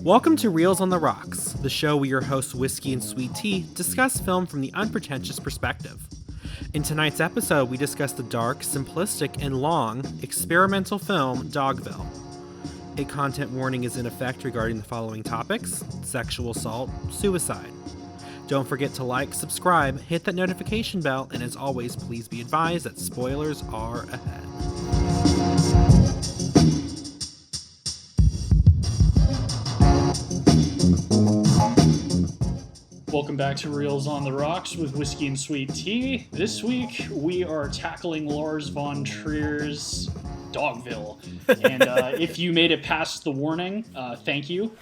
Welcome to Reels on the Rocks, the show where your hosts Whiskey and Sweet Tea discuss film from the unpretentious perspective. In tonight's episode, we discuss the dark, simplistic, and long experimental film Dogville. A content warning is in effect regarding the following topics: sexual assault, suicide. Don't forget to like, subscribe, hit that notification bell, and as always, please be advised that spoilers are ahead. Welcome back to Reels on the Rocks with Whiskey and Sweet Tea. This week we are tackling Lars Von Trier's Dogville. And if you made it past the warning, thank you.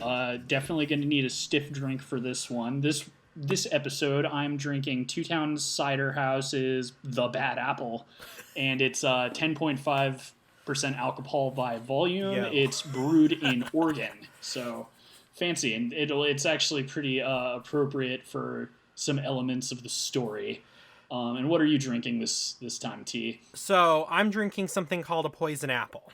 Definitely going to need a stiff drink for this one. This episode, I'm drinking Two Towns Cider House's The Bad Apple, and it's 10.5% alcohol by volume. Yo. It's brewed in Oregon, so fancy, and it's actually pretty appropriate for some elements of the story. And what are you drinking this time, T? So I'm drinking something called a poison apple.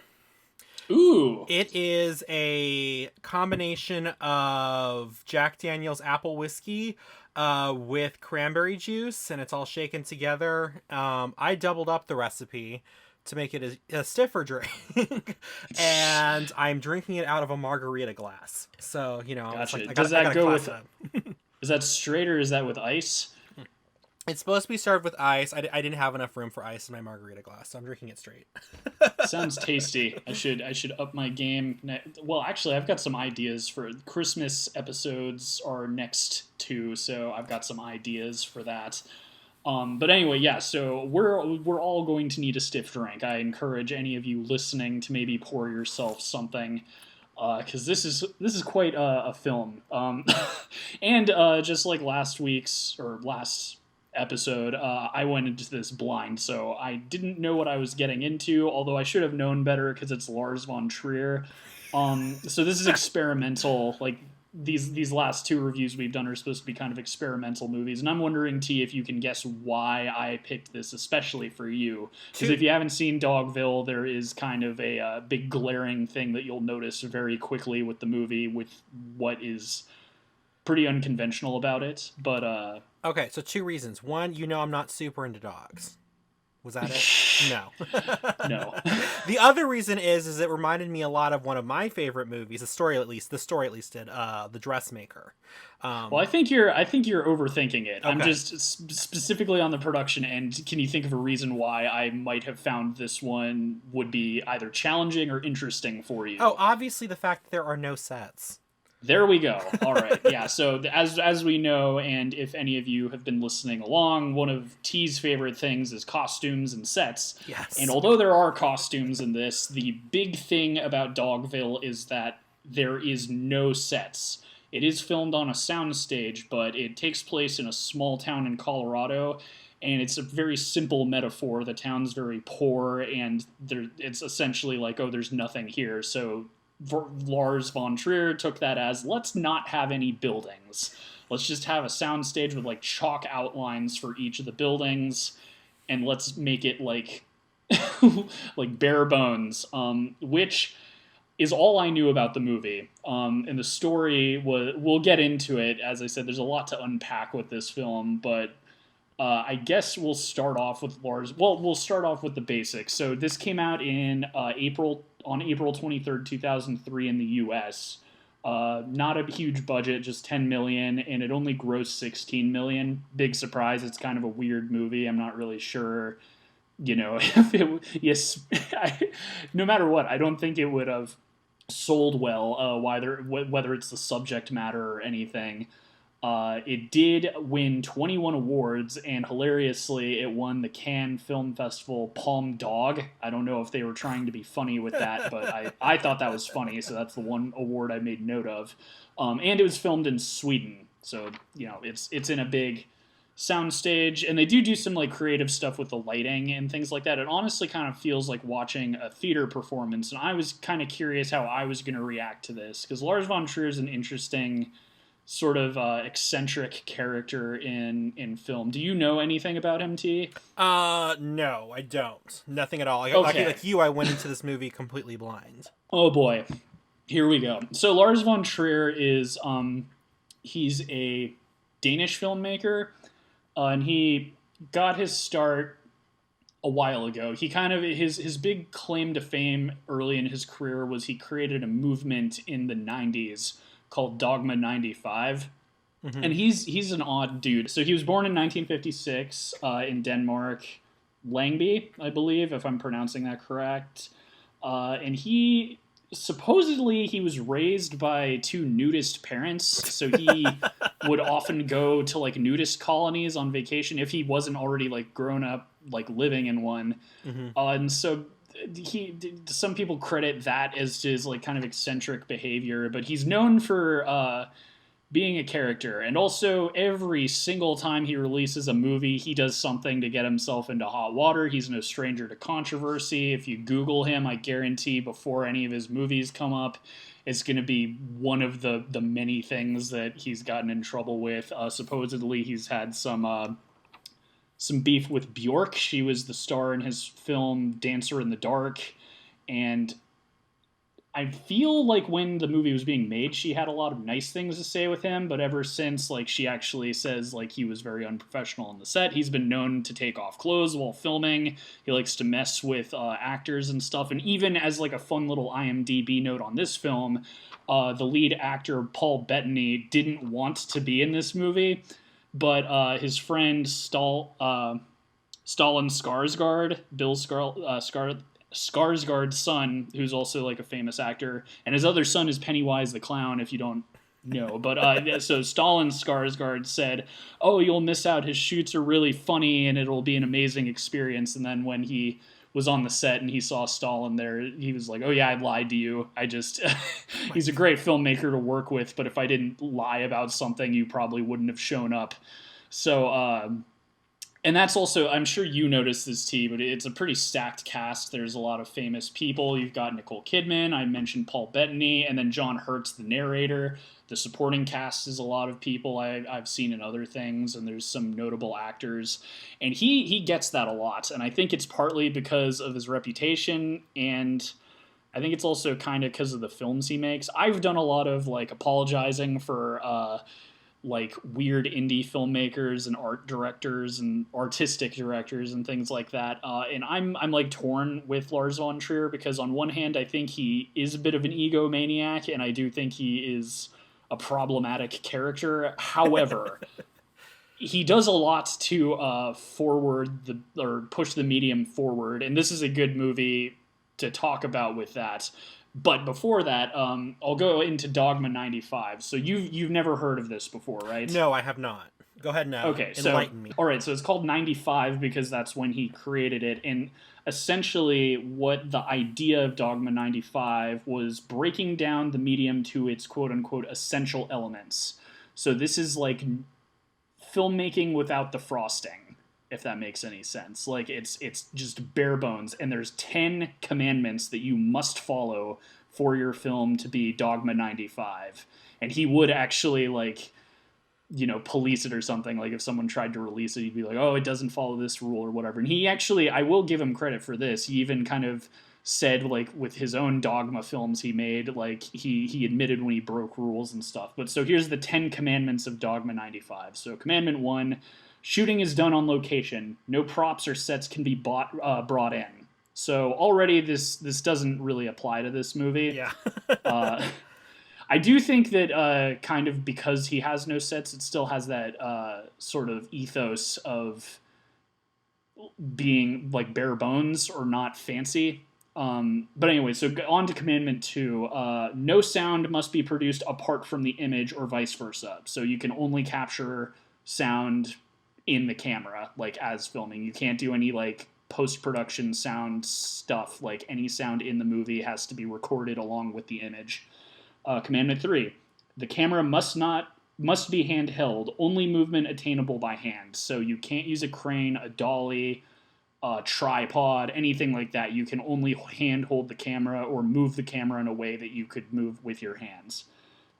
Ooh! It is a combination of Jack Daniel's apple whiskey with cranberry juice, and it's all shaken together. I doubled up the recipe to make it a stiffer drink, and I'm drinking it out of a margarita glass. So, you know, Gotcha. It's like, Does that go with... it. Is that straight or is that with ice? It's supposed to be served with ice. I didn't have enough room for ice in my margarita glass, so I'm drinking it straight. Sounds tasty. I should up my game. Well, actually, I've got some ideas for Christmas episodes are next too, so I've got some ideas for that. But anyway, yeah. So we're all going to need a stiff drink. I encourage any of you listening to maybe pour yourself something, because this is quite a film. And just like last episode, I went into this blind, so I didn't know what I was getting into, although I should have known better because it's Lars Von Trier. So this is experimental. Like these last two reviews we've done are supposed to be kind of experimental movies, and I'm wondering, T, if you can guess why I picked this especially for you. Because if you haven't seen Dogville, there is kind of a big glaring thing that you'll notice very quickly with the movie, with what is pretty unconventional about it. But Okay, so two reasons. One, you know I'm not super into dogs. Was that it? No. No. The other reason is it reminded me a lot of one of my favorite movies. The story at least did. The Dressmaker. Well, I think you're overthinking it. Okay. I'm just specifically on the production end. Can you think of a reason why I might have found this one would be either challenging or interesting for you? Oh, obviously the fact that there are no sets. There we go. All right. Yeah. So as we know, and if any of you have been listening along, one of T's favorite things is costumes and sets. Yes. And although there are costumes in this, the big thing about Dogville is that there is no sets. It is filmed on a soundstage, but it takes place in a small town in Colorado, and it's a very simple metaphor. The town's very poor, and it's essentially like, oh, there's nothing here. So Lars Von Trier took that as, let's not have any buildings. Let's just have a soundstage with like chalk outlines for each of the buildings, and let's make it like like bare bones, which is all I knew about the movie. And the story we'll get into it. As I said, there's a lot to unpack with this film, but I guess we'll start off with Lars. Well, we'll start off with the basics. So this came out in April 23rd, 2003 in the U.S. Not a huge budget, just $10 million, and it only grossed $16 million. Big surprise. It's kind of a weird movie. I'm not really sure, if it... Yes, no matter what, I don't think it would have sold well, whether it's the subject matter or anything. It did win 21 awards, and hilariously, it won the Cannes Film Festival Palme d'Or. I don't know if they were trying to be funny with that, but I thought that was funny, so that's the one award I made note of. And it was filmed in Sweden, so it's in a big soundstage, and they do some like creative stuff with the lighting and things like that. It honestly kind of feels like watching a theater performance, and I was kind of curious how I was going to react to this, because Lars Von Trier is an interesting sort of eccentric character in film. Do you know anything about him, T? No, I don't. Nothing at all. Okay. Like you, I went into this movie completely blind. Oh boy. Here we go. So Lars Von Trier is he's a Danish filmmaker, and he got his start a while ago. He kind of his big claim to fame early in his career was he created a movement in the '90s called Dogma '95. And he's an odd dude. So he was born in 1956 in Denmark, Langby, I believe, if I'm pronouncing that correct. And he was raised by two nudist parents, so he would often go to like nudist colonies on vacation if he wasn't already like grown up like living in one. And so some people credit that as his like kind of eccentric behavior, but he's known for being a character. And also, every single time he releases a movie, he does something to get himself into hot water. He's no stranger to controversy. If you Google him, I guarantee before any of his movies come up, it's going to be one of the many things that he's gotten in trouble with. Supposedly, he's had some beef with Bjork. She was the star in his film Dancer in the Dark. And I feel like when the movie was being made, she had a lot of nice things to say with him, but ever since, like, she actually says, like, he was very unprofessional on the set. He's been known to take off clothes while filming. He likes to mess with actors and stuff. And even as, like, a fun little IMDb note on this film, the lead actor, Paul Bettany, didn't want to be in this movie, but his friend Stalin Skarsgård, Bill Skarsgård's son, who's also like a famous actor, and his other son is Pennywise the Clown, if you don't know. But so Stalin Skarsgård said, "Oh, you'll miss out. His shoots are really funny, and it'll be an amazing experience." And then when he was on the set and he saw Stalin there, he was like, "Oh yeah, I lied to you. I just he's a great filmmaker to work with, but if I didn't lie about something, you probably wouldn't have shown up." So. And that's also, I'm sure you noticed this, T, but it's a pretty stacked cast. There's a lot of famous people. You've got Nicole Kidman. I mentioned Paul Bettany, and then John Hurt's the narrator. The supporting cast is a lot of people I've seen in other things, and there's some notable actors. And he gets that a lot, and I think it's partly because of his reputation, and I think it's also kind of because of the films he makes. I've done a lot of like apologizing for like weird indie filmmakers and art directors and artistic directors and things like that. And I'm like torn with Lars Von Trier because on one hand, I think he is a bit of an egomaniac, and I do think he is a problematic character. However, he does a lot to push the medium forward, and this is a good movie to talk about with that. But before that, I'll go into Dogma '95. So you've never heard of this before, right? No, I have not. Go ahead now. Okay, Enlighten me. All right, so it's called '95 because that's when he created it. And essentially what the idea of Dogma '95 was breaking down the medium to its quote-unquote essential elements. So this is like filmmaking without the frosting, if that makes any sense. Like it's just bare bones, and there's 10 commandments that you must follow for your film to be Dogma '95. And he would actually like, police it or something. Like if someone tried to release it, he'd be like, "Oh, it doesn't follow this rule," or whatever. And he actually, I will give him credit for this. He even kind of said, like with his own Dogma films he made, like he admitted when he broke rules and stuff. But so here's the 10 commandments of Dogma '95. So Commandment 1, shooting is done on location. No props or sets can be brought in. So already this doesn't really apply to this movie. Yeah. I do think that kind of because he has no sets, it still has that sort of ethos of being like bare bones or not fancy. But anyway, so on to Commandment 2. No sound must be produced apart from the image or vice versa. So you can only capture sound in the camera, like as filming. You can't do any like post-production sound stuff. Like any sound in the movie has to be recorded along with the image. Commandment 3, the camera must be handheld, only movement attainable by hand. So you can't use a crane, a dolly, a tripod, anything like that. You can only hand hold the camera or move the camera in a way that you could move with your hands.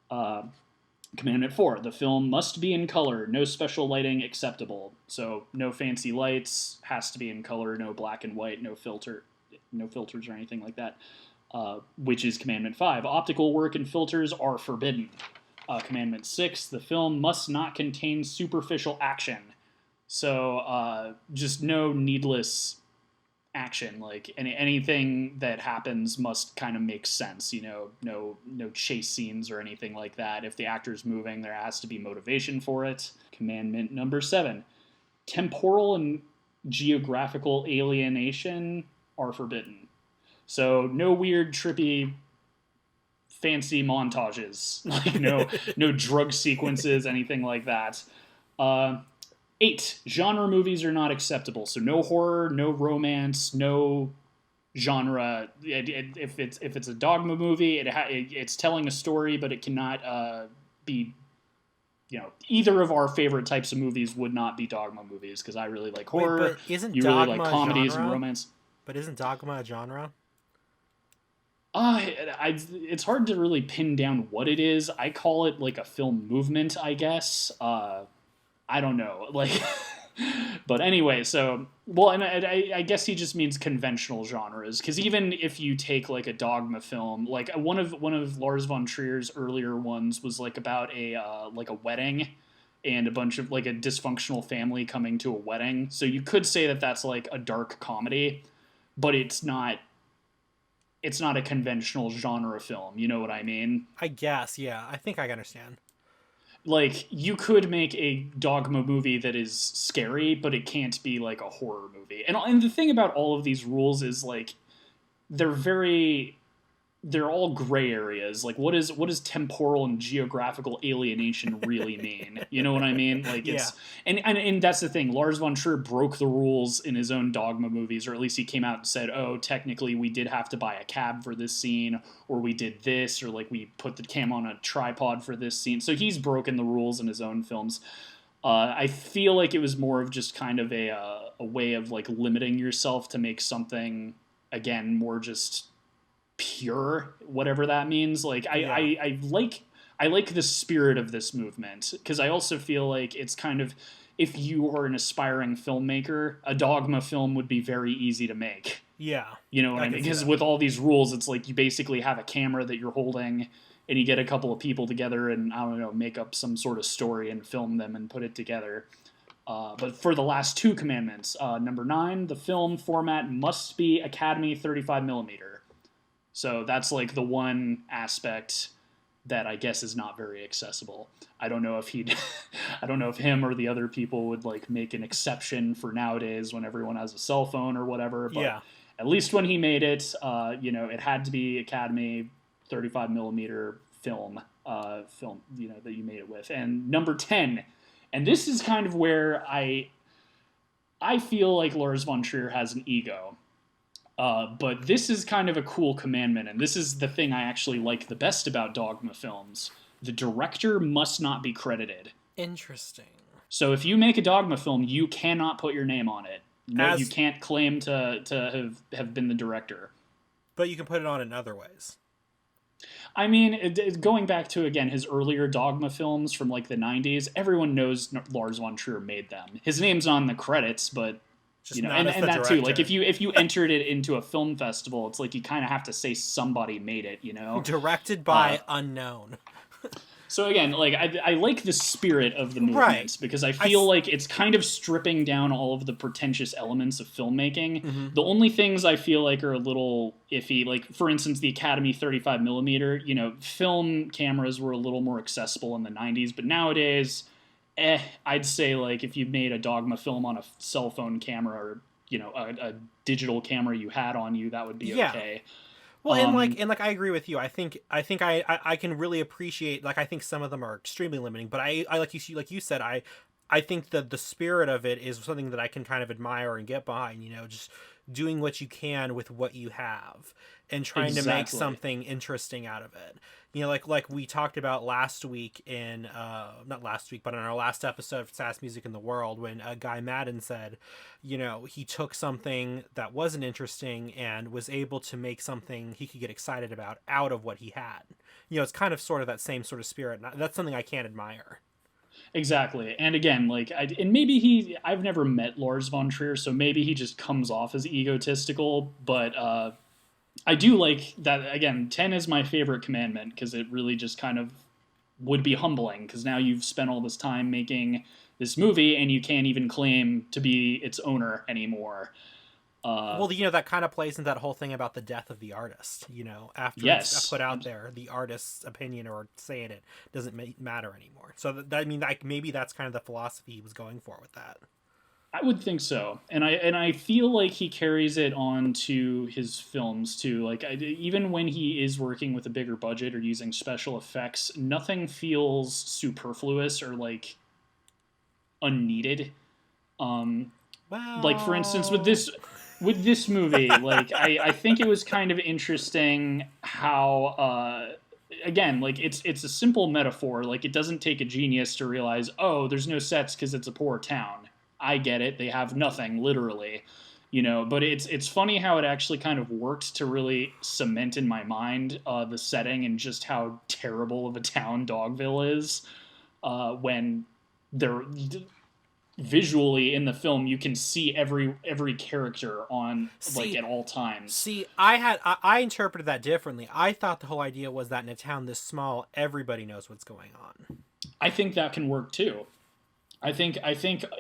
Commandment 4, the film must be in color, no special lighting acceptable. So no fancy lights, has to be in color, no black and white, no filters or anything like that. which is Commandment 5. Optical work and filters are forbidden. Commandment 6, the film must not contain superficial action. So just no needless action. Like anything that happens must kind of make sense. No chase scenes or anything like that. If the actor's moving, there has to be motivation for it. Commandment number 7, temporal and geographical alienation are forbidden. So no weird, trippy, fancy montages. Like no drug sequences, anything like that. 8, genre movies are not acceptable. So no horror, no romance, no genre. If it's a Dogma movie, it's telling a story, but it cannot be. Either of our favorite types of movies would not be Dogma movies, because I really like horror. Wait, but isn't you Dogma really like comedies genre? and romance. But isn't Dogma a genre? It's hard to really pin down what it is. I call it like a film movement, I guess. I don't know, like, but anyway. So, well, and I guess he just means conventional genres, because even if you take like a Dogma film, like one of Lars Von Trier's earlier ones was like about a wedding, and a bunch of like a dysfunctional family coming to a wedding. So you could say that that's like a dark comedy, but it's not a conventional genre film. You know what I mean? I guess, yeah. I think I understand. Like, you could make a Dogma movie that is scary, but it can't be like a horror movie. And the thing about all of these rules is like they're all gray areas. Like, what does temporal and geographical alienation really mean? You know what I mean? Like, it's and that's the thing. Lars Von Trier broke the rules in his own Dogma movies, or at least he came out and said, "Oh, technically, we did have to buy a cab for this scene, or we did this, or like we put the cam on a tripod for this scene." So he's broken the rules in his own films. I feel like it was more of just kind of a way of like limiting yourself to make something, again, more just pure, whatever that means. Like I like the spirit of this movement, because I also feel like it's kind of, if you are an aspiring filmmaker, a Dogma film would be very easy to make. Yeah. You know what I mean? Because with all these rules, it's like you basically have a camera that you're holding, and you get a couple of people together and, I don't know, make up some sort of story and film them and put it together. But for the last 2 commandments, number 9, the film format must be Academy 35mm. So that's like the one aspect that I guess is not very accessible. I don't know if I don't know if him or the other people would like make an exception for nowadays when everyone has a cell phone or whatever. But at least when he made it, it had to be Academy 35mm film, that you made it with. And number 10, and this is kind of where I feel like Lars Von Trier has an ego. But this is kind of a cool commandment, and this is the thing I actually like the best about Dogma films. The director must not be credited. Interesting. So if you make a Dogma film, you cannot put your name on it. No, you can't claim to have been the director. But you can put it on in other ways. I mean, going back to, again, his earlier Dogma films from like the 90s, everyone knows Lars Von Trier made them. His name's on the credits, but just and that director too. Like if you entered it into a film festival, it's like you kind of have to say somebody made it. Directed by unknown. So again, like I like the spirit of the movement, because I feel like it's kind of stripping down all of the pretentious elements of filmmaking. Mm-hmm. The only things I feel like are a little iffy, like for instance, the Academy 35mm. Film cameras were a little more accessible in the 90s, but nowadays, I'd say like if you made a Dogma film on a cell phone camera, or a digital camera you had on you, that would be okay. Well, and I agree with you. I think I can really appreciate, like, I think some of them are extremely limiting, but I like you said, I think that the spirit of it is something that I can kind of admire and get behind. Just doing what you can with what you have and trying to make something interesting out of it. Like we talked about last week not last week, but in our last episode of Sass Music in the World, when Guy Madden said, he took something that wasn't interesting and was able to make something he could get excited about out of what he had. It's kind of sort of that same sort of spirit. And that's something I can't admire. Exactly. And again, like, maybe I've never met Lars Von Trier, so maybe he just comes off as egotistical, but I do like that. Again, 10 is my favorite commandment because it really just kind of would be humbling because now you've spent all this time making this movie and you can't even claim to be its owner anymore. Well, that kind of plays into that whole thing about the death of the artist. After it's Yes, put out there, the artist's opinion or saying it doesn't matter anymore. So maybe that's kind of the philosophy he was going for with that. I would think so, and I feel like he carries it on to his films too. Like even when he is working with a bigger budget or using special effects, nothing feels superfluous or like unneeded. Like for instance, with Well, this movie, like I think it was kind of interesting how again, like it's a simple metaphor. Like it doesn't take a genius to realize, oh, there's no sets because it's a poor town. I get it. They have nothing, literally. But it's funny how it actually kind of worked to really cement in my mind the setting and just how terrible of a town Dogville is when they're visually in the film. You can see every character on like at all times. I interpreted that differently. I thought the whole idea was that in a town this small, everybody knows what's going on. I think that can work too. I think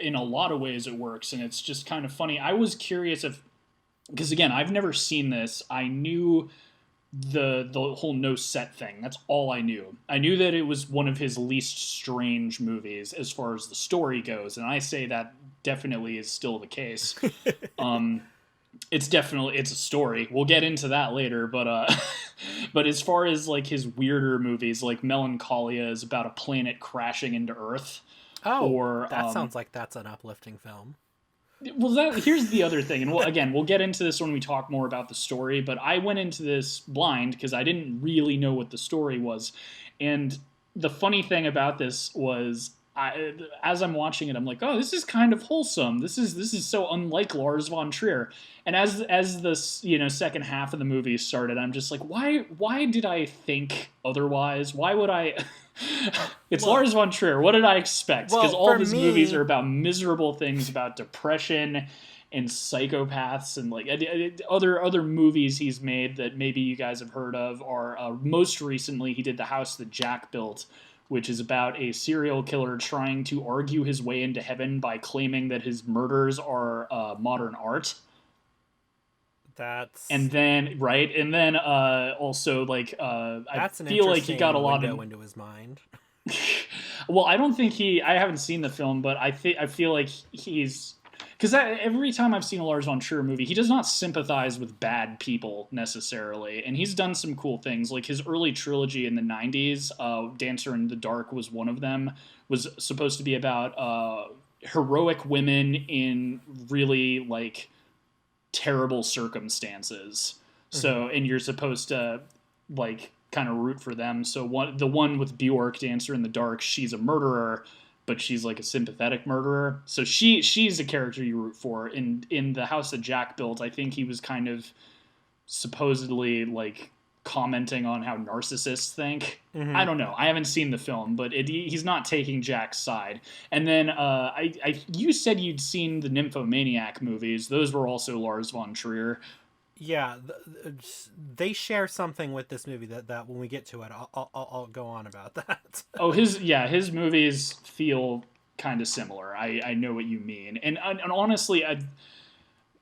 in a lot of ways it works, and it's just kind of funny. I was curious if, because again, I've never seen this. I knew the whole no set thing. That's all I knew. I knew that it was one of his least strange movies as far as the story goes, and I say that definitely is still the case. It's a story. We'll get into that later, but but as far as like his weirder movies, like Melancholia is about a planet crashing into Earth. Oh, Or that sounds like that's an uplifting film. well, here's the other thing, and we'll get into this when we talk more about the story. But I went into this blind because I didn't really know what the story was, and the funny thing about this was, as I'm watching it, I'm like, oh, this is kind of wholesome. This is so unlike Lars Von Trier. And as this second half of the movie started, I'm just like, why did I think otherwise? Why would I? It's Lars Von Trier. What did I expect? Because all of his movies are about miserable things, about depression and psychopaths, and like other movies he's made that maybe you guys have heard of are most recently he did The House That Jack Built, which is about a serial killer trying to argue his way into heaven by claiming that his murders are modern art. And then also like I feel like he got a lot of into his mind. Well, I don't think I haven't seen the film, but I feel like he's, because every time I've seen a Lars von Trier movie, he does not sympathize with bad people necessarily, and he's done some cool things. Like his early trilogy in the '90s, Dancer in the Dark was one of them. Was supposed to be about heroic women in really like terrible circumstances. So, and you're supposed to like kind of root for them. So the one with Bjork, Dancer in the Dark, she's a murderer, but she's like a sympathetic murderer. So she's a character you root for. In The House That Jack Built, I think he was kind of supposedly like commenting on how narcissists think. I don't know. I haven't seen the film, but he's not taking Jack's side. And then you said you'd seen the Nymphomaniac movies. Those were also Lars von Trier. Yeah, they share something with this movie that when we get to it, I'll go on about that. Oh, his movies feel kind of similar. I know what you mean, and honestly,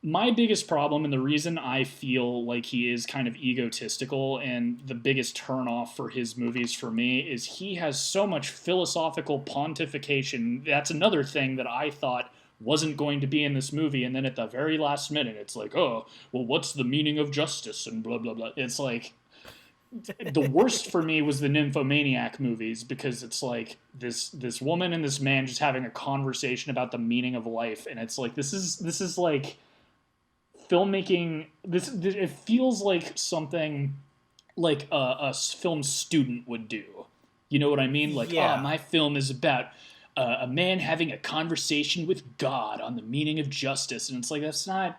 my biggest problem and the reason I feel like he is kind of egotistical and the biggest turnoff for his movies for me is he has so much philosophical pontification. That's another thing that I thought wasn't going to be in this movie, and then at the very last minute it's like, oh, well, what's the meaning of justice and blah blah blah. It's like the worst for me was the Nymphomaniac movies, because it's like this woman and this man just having a conversation about the meaning of life, and it's like this is like filmmaking. This it feels like something like a film student would do. You know what I mean? Like, Yeah. oh, my film is about a man having a conversation with God on the meaning of justice, and it's like, that's not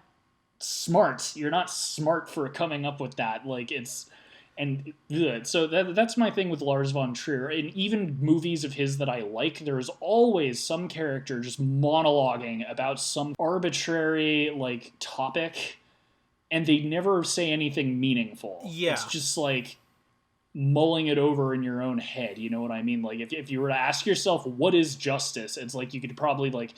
smart. You're not smart for coming up with that. Like, it's and ugh. So that's my thing with Lars von Trier. And even movies of his that I like, there's always some character just monologuing about some arbitrary like topic, and they never say anything meaningful. Yeah. It's just like mulling it over in your own head. You know what I mean? Like if you were to ask yourself, what is justice? It's like you could probably like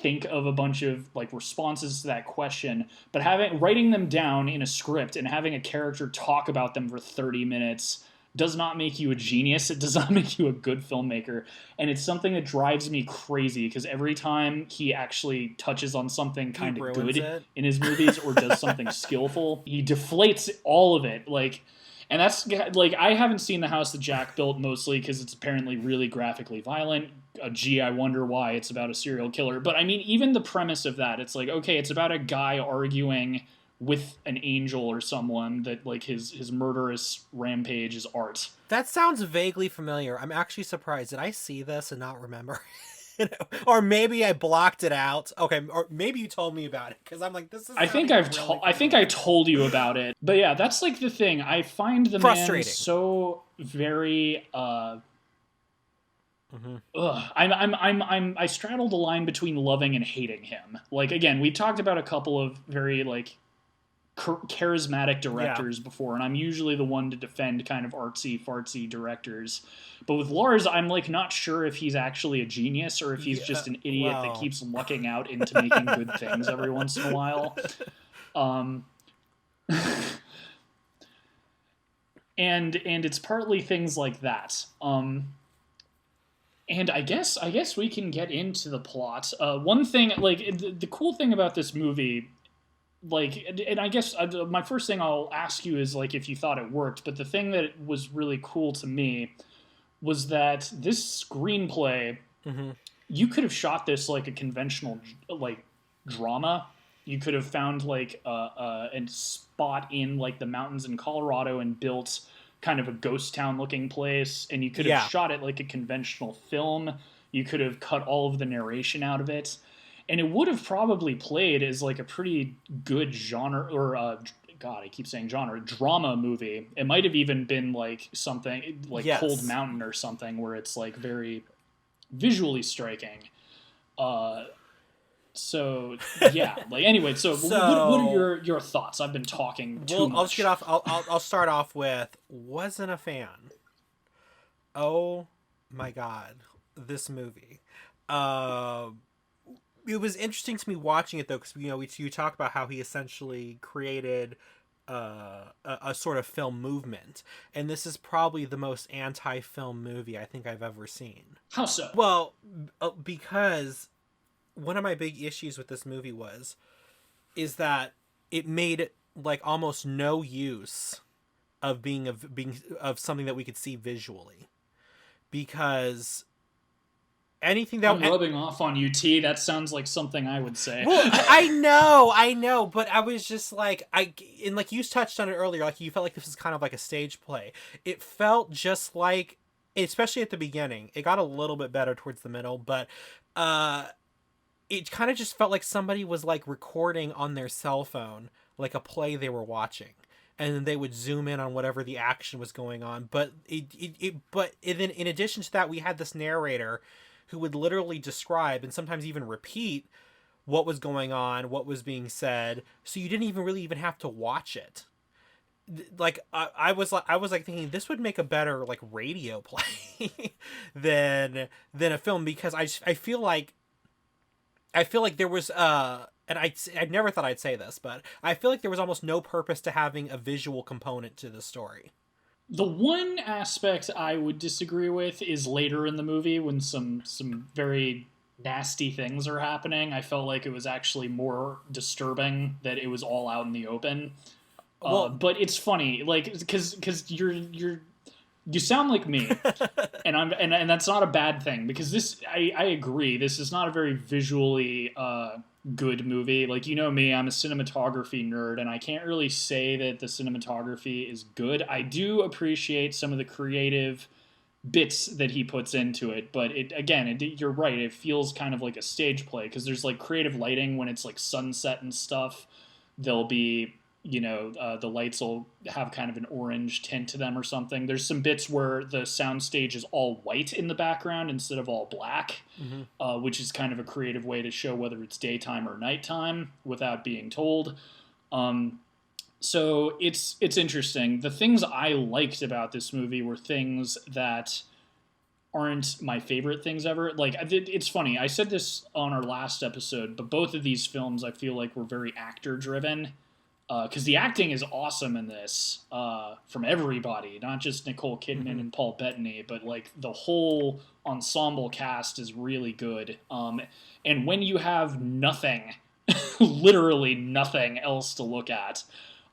think of a bunch of like responses to that question, but writing them down in a script and having a character talk about them for 30 minutes does not make you a genius. It does not make you a good filmmaker. And it's something that drives me crazy because every time he actually touches on something kind of good in his movies or does something skillful, he deflates all of it. Like, and that's like, I haven't seen The House that Jack Built mostly because it's apparently really graphically violent. Gee, I wonder why it's about a serial killer. But I mean, even the premise of that, it's like, okay, it's about a guy arguing with an angel or someone that like his murderous rampage is art. That sounds vaguely familiar. I'm actually surprised. Did I see this and not remember? Or maybe I blocked it out. Okay, or maybe you told me about it because I'm like, this is. I think I told you about it. But yeah, that's like the thing. I find the man so very. I straddle the line between loving and hating him. Like again, we talked about a couple of very like charismatic directors before, and I'm usually the one to defend kind of artsy fartsy directors. But with Lars, I'm like not sure if he's actually a genius or if he's just an idiot that keeps lucking out into making good things every once in a while. And it's partly things like that. And I guess we can get into the plot. One thing, like the cool thing about this movie, like, and I guess my first thing I'll ask you is like if you thought it worked. But the thing that was really cool to me was that this screenplay, you could have shot this like a conventional like drama. You could have found like a spot in like the mountains in Colorado and built kind of a ghost town looking place, and you could have shot it like a conventional film. You could have cut all of the narration out of it, and it would have probably played as like a pretty good genre, or God, I keep saying genre, drama movie. It might have even been like something like Cold Mountain or something where it's like very visually striking. So yeah, like anyway. So what are your thoughts? I've been talking too much. I'll just get off. I'll start off with wasn't a fan. Oh my God, this movie. It was interesting to me watching it though, because you talk about how he essentially created a sort of film movement, and this is probably the most anti-film movie I think I've ever seen. How so? Well, because one of my big issues with this movie is that it made like almost no use of being something that we could see visually, because anything that I'm rubbing off on you, T. That sounds like something I would say. Well, I know, but I was just like, and like you touched on it earlier, like you felt like this was kind of like a stage play. It felt just like, especially at the beginning, it got a little bit better towards the middle, but it kind of just felt like somebody was like recording on their cell phone, like a play they were watching, and then they would zoom in on whatever the action was going on. But then in addition to that, we had this narrator who would literally describe and sometimes even repeat what was going on, what was being said, so you didn't even really have to watch it. Like I was like thinking this would make a better like radio play than a film, because I feel like there was and I never thought I'd say this, but I feel like there was almost no purpose to having a visual component to the story. The one aspect I would disagree with is later in the movie when some very nasty things are happening. I felt like it was actually more disturbing that it was all out in the open. Well, but it's funny, like, because you sound like me, and that's not a bad thing, because this I agree, this is not a very visually good movie. Like, you know me, I'm a cinematography nerd, and I can't really say that the cinematography is good. I do appreciate some of the creative bits that he puts into it, but you're right, it feels kind of like a stage play, because there's like creative lighting when it's like sunset and stuff. There'll be the lights will have kind of an orange tint to them or something. There's some bits where the soundstage is all white in the background instead of all black, which is kind of a creative way to show whether it's daytime or nighttime without being told. So it's interesting. The things I liked about this movie were things that aren't my favorite things ever. Like it's funny. I said this on our last episode, but both of these films I feel like were very actor driven. Because the acting is awesome in this from everybody, not just Nicole Kidman and Paul Bettany, but like the whole ensemble cast is really good. And when you have nothing, literally nothing else to look at,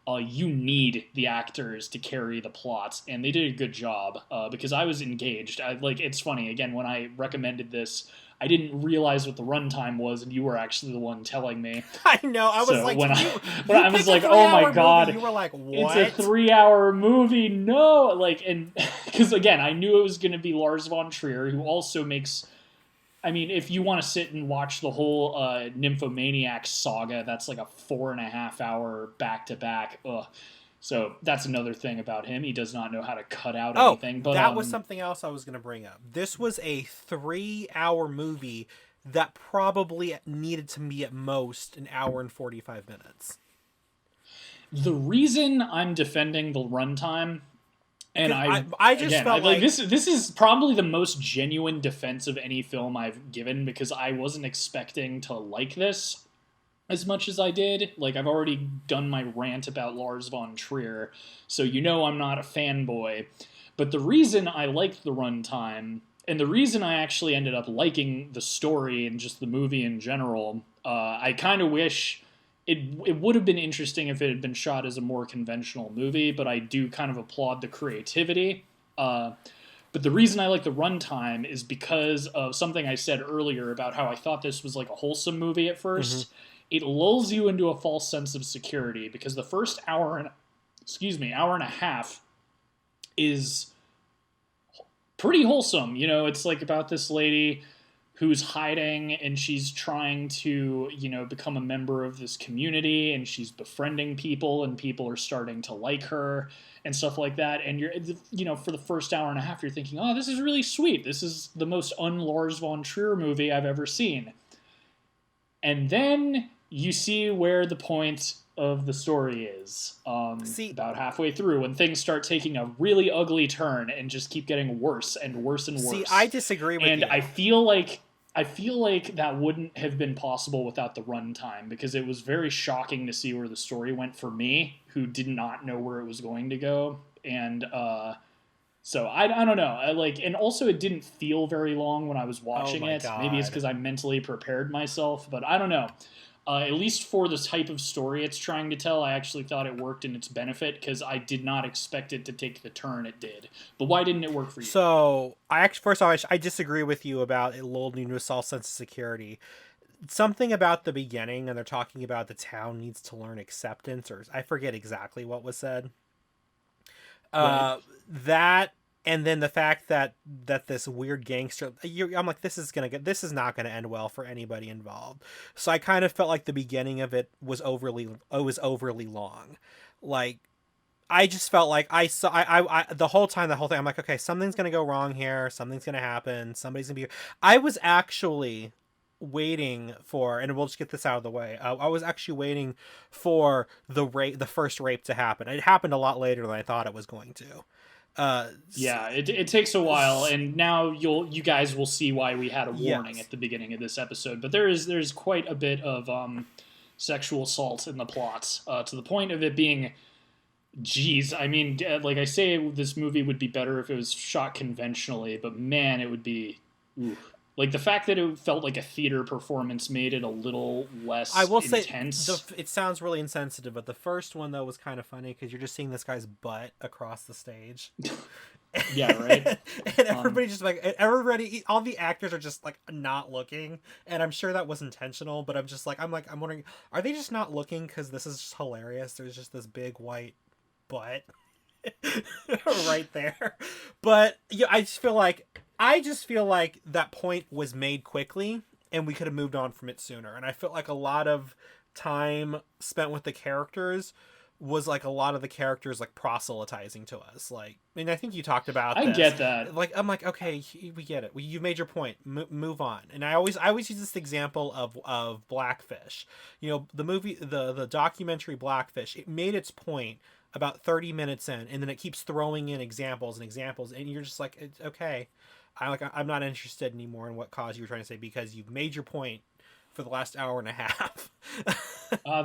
you need the actors to carry the plot, and they did a good job because I was engaged. It's funny again when I recommended this. I didn't realize what the runtime was, and you were actually the one telling me. I know. I was So like, when I was picked a like, "Oh my 3-hour god, movie. You were like, what? it's a 3-hour movie!" No, and because again, I knew it was going to be Lars Von Trier, who also makes. I mean, if you want to sit and watch the whole Nymphomaniac saga, that's like a 4.5-hour back to back. Ugh. So that's another thing about him. He does not know how to cut out anything. But that was something else I was going to bring up. This was a 3-hour movie that probably needed to be at most an hour and 45 minutes. The reason I'm defending the runtime, and I just felt like this is probably the most genuine defense of any film I've given, because I wasn't expecting to like this as much as I did. Like, I've already done my rant about Lars Von Trier, so you know I'm not a fanboy. But the reason I liked the runtime, and the reason I actually ended up liking the story and just the movie in general, I kind of wish it would have been interesting if it had been shot as a more conventional movie, but I do kind of applaud the creativity. But the reason I like the runtime is because of something I said earlier about how I thought this was like a wholesome movie at first. It lulls you into a false sense of security because the first hour and a half is pretty wholesome. You know, it's like about this lady who's hiding and she's trying to, become a member of this community, and she's befriending people and people are starting to like her and stuff like that. And for the first hour and a half, you're thinking, oh, this is really sweet. This is the most un-Lars Von Trier movie I've ever seen. And then you see where the point of the story is about halfway through, when things start taking a really ugly turn and just keep getting worse and worse and worse. See, I disagree with you. And I feel like that wouldn't have been possible without the runtime, because it was very shocking to see where the story went for me, who did not know where it was going to go. And so I don't know. And also it didn't feel very long when I was watching it. God. Maybe it's because I mentally prepared myself, but I don't know. At least for the type of story it's trying to tell, I actually thought it worked in its benefit, because I did not expect it to take the turn it did. But why didn't it work for you? So, first off, I disagree with you about it lulled you into a false sense of security. Something about the beginning, and they're talking about the town needs to learn acceptance, or I forget exactly what was said. Right. That, and then the fact that this weird gangster, I'm like, this is not gonna end well for anybody involved. So I kind of felt like the beginning of it was overly long. Like, I just felt like the whole thing, I'm like, okay, something's gonna go wrong here. Something's gonna happen. Somebody's gonna be. I was actually waiting for, and we'll just get this out of the way. I was actually waiting for the first rape to happen. It happened a lot later than I thought it was going to. Yeah, it takes a while, and now you guys will see why we had a warning at the beginning of this episode. But there's quite a bit of sexual assault in the plot, to the point of it being, geez, I mean, like I say, this movie would be better if it was shot conventionally, but man, it would be, like the fact that it felt like a theater performance made it a little less intense. Say, it sounds really insensitive, but the first one though was kind of funny because you're just seeing this guy's butt across the stage. Yeah, right. And everybody, all the actors are just like not looking, and I'm sure that was intentional. But I'm wondering, are they just not looking because this is just hilarious? There's just this big white butt right there. But yeah, I just feel like that point was made quickly and we could have moved on from it sooner. And I felt like a lot of time spent with the characters was like a lot of the characters like proselytizing to us. Like, I mean, I think you talked about I this. get that. Like, I'm like, okay, we get it. You made your point. Move on. And I always use this example of Blackfish. You know, the movie, the documentary Blackfish. It made its point about 30 minutes in, and then it keeps throwing in examples, and you're just like, it's okay. I'm not interested anymore in what cause you were trying to say, because you've made your point for the last hour and a half.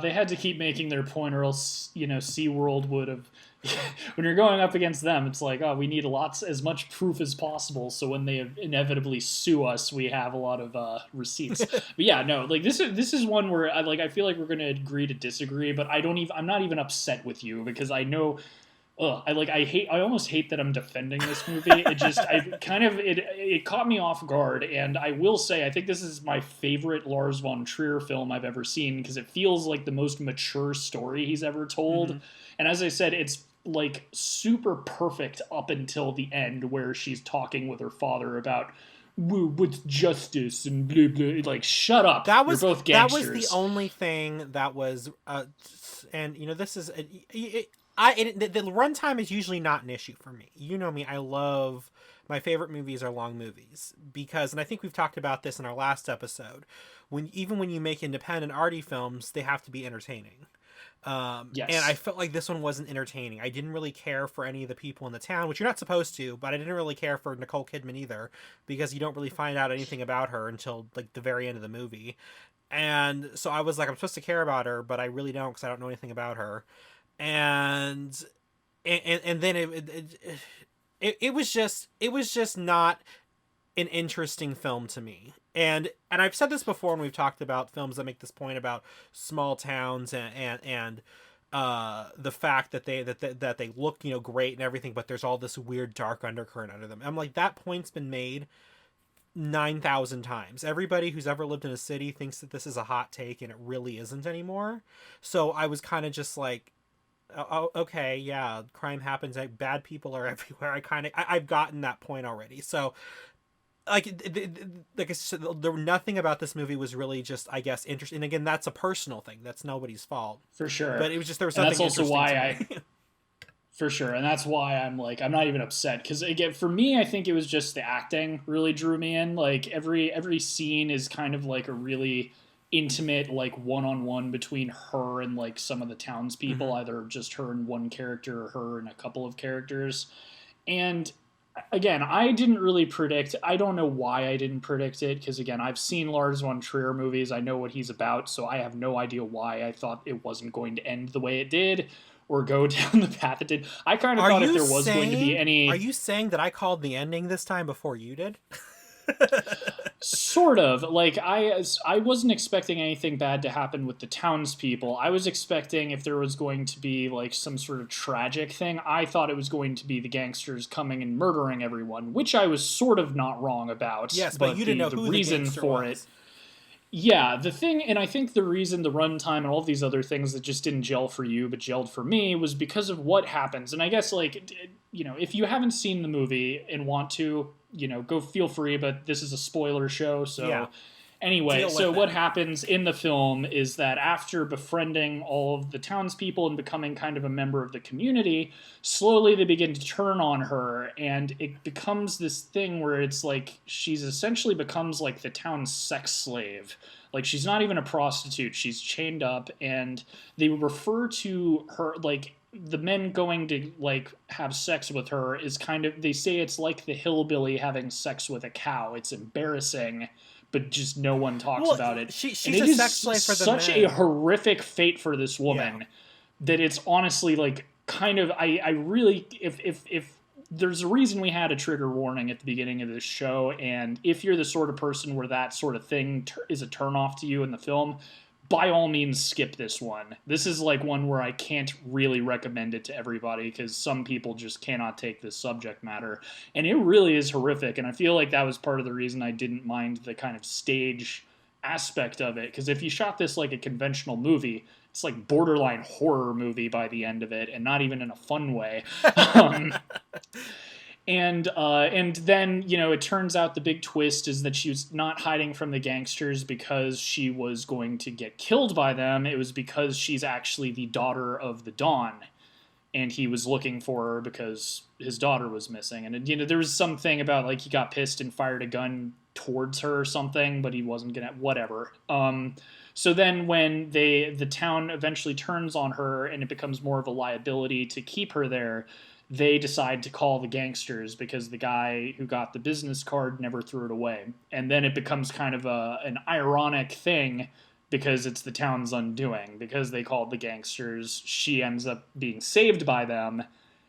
They had to keep making their point, or else, SeaWorld would have. When you're going up against them, it's like, oh, we need as much proof as possible, so when they inevitably sue us, we have a lot of receipts. But yeah, no, like this is one where I feel like we're going to agree to disagree, but I'm not even upset with you, because I know. I almost hate that I'm defending this movie. It caught me off guard, and I will say I think this is my favorite Lars Von Trier film I've ever seen, because it feels like the most mature story he's ever told. Mm-hmm. And as I said, it's like super perfect up until the end, where she's talking with her father about what's justice and blah blah. Like, shut up. You're both gangsters. That was the only thing that was, and this is. The runtime is usually not an issue for me. You know me, my favorite movies are long movies, because, and I think we've talked about this in our last episode, even when you make independent arty films, they have to be entertaining. Yes. And I felt like this one wasn't entertaining. I didn't really care for any of the people in the town, which you're not supposed to, but I didn't really care for Nicole Kidman either, because you don't really find out anything about her until like the very end of the movie. And so I was like, I'm supposed to care about her, but I really don't, because I don't know anything about her. And then it was just not an interesting film to me. And I've said this before when we've talked about films that make this point about small towns and the fact that they look, great and everything, but there's all this weird dark undercurrent under them. I'm like, that point's been made 9,000 times. Everybody who's ever lived in a city thinks that this is a hot take, and it really isn't anymore. So I was kind of just like, oh, okay, yeah, crime happens. Bad people are everywhere. I've gotten that point already. So, like I said, nothing about this movie was really just, I guess, interesting. And again, that's a personal thing. That's nobody's fault. For sure. But it was just, there was something interesting. And that's also why for sure. And that's why I'm not even upset. Because again, for me, I think it was just the acting really drew me in. Like, every scene is kind of like a really intimate, like, one-on-one between her and like some of the townspeople, mm-hmm. either just her and one character or her and a couple of characters. And again, I don't know why I didn't predict it, because again, I've seen Lars Von Trier movies, I know what he's about, so I have no idea why I thought it wasn't going to end the way it did, or go down the path it did. I kind of thought if there was going to be any... Are you saying that I called the ending this time before you did? Sort of. Like, I wasn't expecting anything bad to happen with the townspeople. I was expecting, if there was going to be like some sort of tragic thing, I thought it was going to be the gangsters coming and murdering everyone, which I was sort of not wrong about. Yes, but you didn't know who the reason for it. Yeah, the thing, and I think the reason the runtime and all these other things that just didn't gel for you but gelled for me was because of what happens. And I guess, like, if you haven't seen the movie and want to, go, feel free, but this is a spoiler show, so... Yeah. Anyway, so what happens in the film is that after befriending all of the townspeople and becoming kind of a member of the community, slowly they begin to turn on her, and it becomes this thing where it's like she's essentially becomes like the town's sex slave. Like, she's not even a prostitute, she's chained up, and they refer to her, like, the men going to, like, have sex with her is kind of, they say it's like the hillbilly having sex with a cow. It's embarrassing, but just no one talks about it. She's a sex slave for the such a horrific fate for this woman that it's honestly, like, kind of, I really, if there's a reason we had a trigger warning at the beginning of this show, and if you're the sort of person where that sort of thing is a turnoff to you in the film, by all means skip this one. This is like one where I can't really recommend it to everybody, because some people just cannot take this subject matter. And it really is horrific, and I feel like that was part of the reason I didn't mind the kind of stage aspect of it, because if you shot this like a conventional movie, it's like borderline horror movie by the end of it, and not even in a fun way. And then, you know, it turns out the big twist is that she was not hiding from the gangsters because she was going to get killed by them. It was because she's actually the daughter of the Dawn, and he was looking for her because his daughter was missing. And, you know, there was something about, like, he got pissed and fired a gun towards her or something, but he wasn't gonna, whatever. So then when the town eventually turns on her and it becomes more of a liability to keep her there, they decide to call the gangsters because the guy who got the business card never threw it away. And then it becomes kind of an ironic thing because it's the town's undoing. Because they called the gangsters, she ends up being saved by them,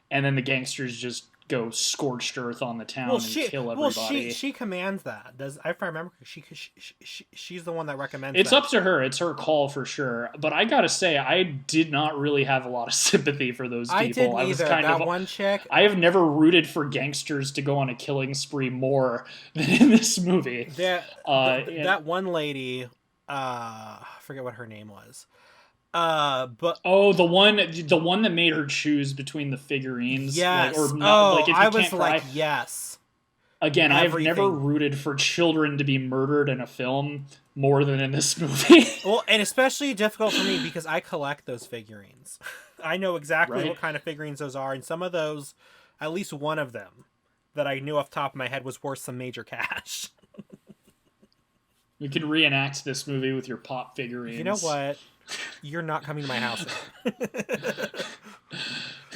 and then the gangsters just go scorched earth on the town kill everybody. She commands that. Does if I remember, she's the one that recommends. It's up to her. It's her call for sure. But I gotta say, I did not really have a lot of sympathy for those people. I didn't either. Was kind that of one chick. I have never rooted for gangsters to go on a killing spree more than in this movie. That one lady, I forget what her name was. But the one that made her choose between the figurines. Yes. Like, or not, like, if you I was can't like, cry. yes. Again, I've never rooted for children to be murdered in a film more than in this movie. Well, and especially difficult for me because I collect those figurines. I know exactly what kind of figurines those are, and some of those, at least one of them, that I knew off the top of my head was worth some major cash. You can reenact this movie with your pop figurines. You know what? You're not coming to my house.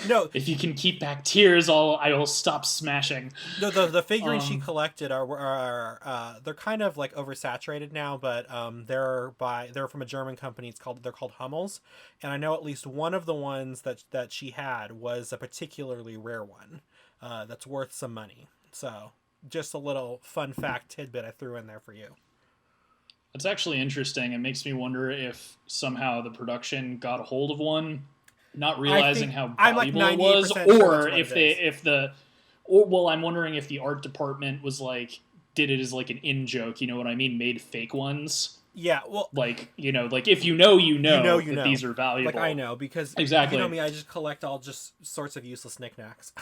No. If you can keep back tears, I will stop smashing. No, the figurines she collected are they're kind of like oversaturated now, but they're from a German company. They're called Hummels, and I know at least one of the ones that she had was a particularly rare one that's worth some money. So just a little fun fact tidbit I threw in there for you. It's actually interesting. It makes me wonder if somehow the production got a hold of one, not realizing how valuable it was, or I'm wondering if the art department was like, did it as like an in joke, you know what I mean? Made fake ones. Yeah, well, like, you know, like if you know that these are valuable. Like I know, because exactly. You know me, I just collect all just sorts of useless knickknacks.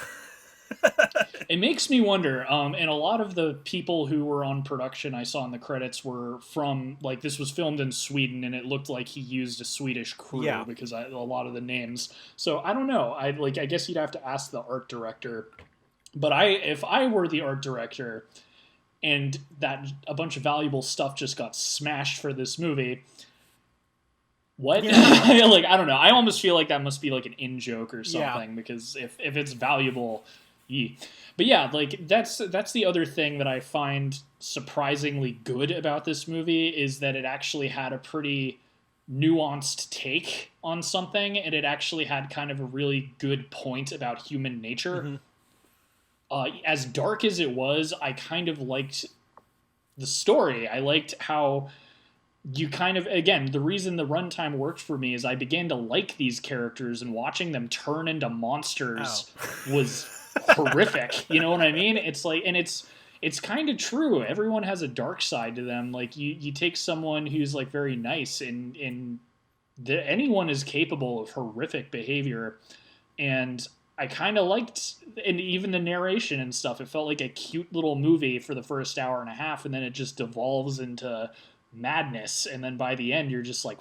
It makes me wonder, and a lot of the people who were on production I saw in the credits were from, like, this was filmed in Sweden, and it looked like he used a Swedish crew because a lot of the names. So I don't know. I guess you'd have to ask the art director. But if I were the art director, and that a bunch of valuable stuff just got smashed for this movie, what? Yeah. Like, I don't know. I almost feel like that must be like an in joke or something, because if it's valuable. But yeah, like that's the other thing that I find surprisingly good about this movie is that it actually had a pretty nuanced take on something, and it actually had kind of a really good point about human nature. Mm-hmm. As dark as it was, I kind of liked the story. I liked how you kind of, again, the reason the runtime worked for me is I began to like these characters, and watching them turn into monsters was horrific. You know what I mean? It's like, and it's kind of true. Everyone has a dark side to them. Like you take someone who's like very nice, and anyone is capable of horrific behavior. And I kind of liked, and even the narration and stuff, it felt like a cute little movie for the first hour and a half, and then it just devolves into madness. And then by the end, you're just like,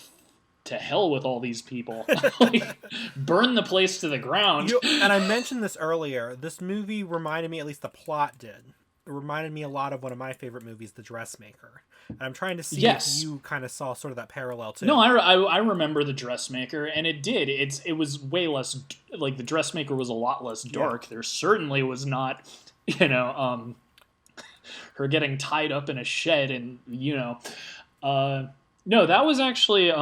to hell with all these people. Like, burn the place to the ground. And I mentioned this earlier. This movie reminded me, at least the plot did, it reminded me a lot of one of my favorite movies, The Dressmaker. And I'm trying to see if you kind of saw sort of that parallel too. No, I remember The Dressmaker, and it did. It was way less, like, The Dressmaker was a lot less dark. Yeah. There certainly was not, her getting tied up in a shed, and, no, that was actually,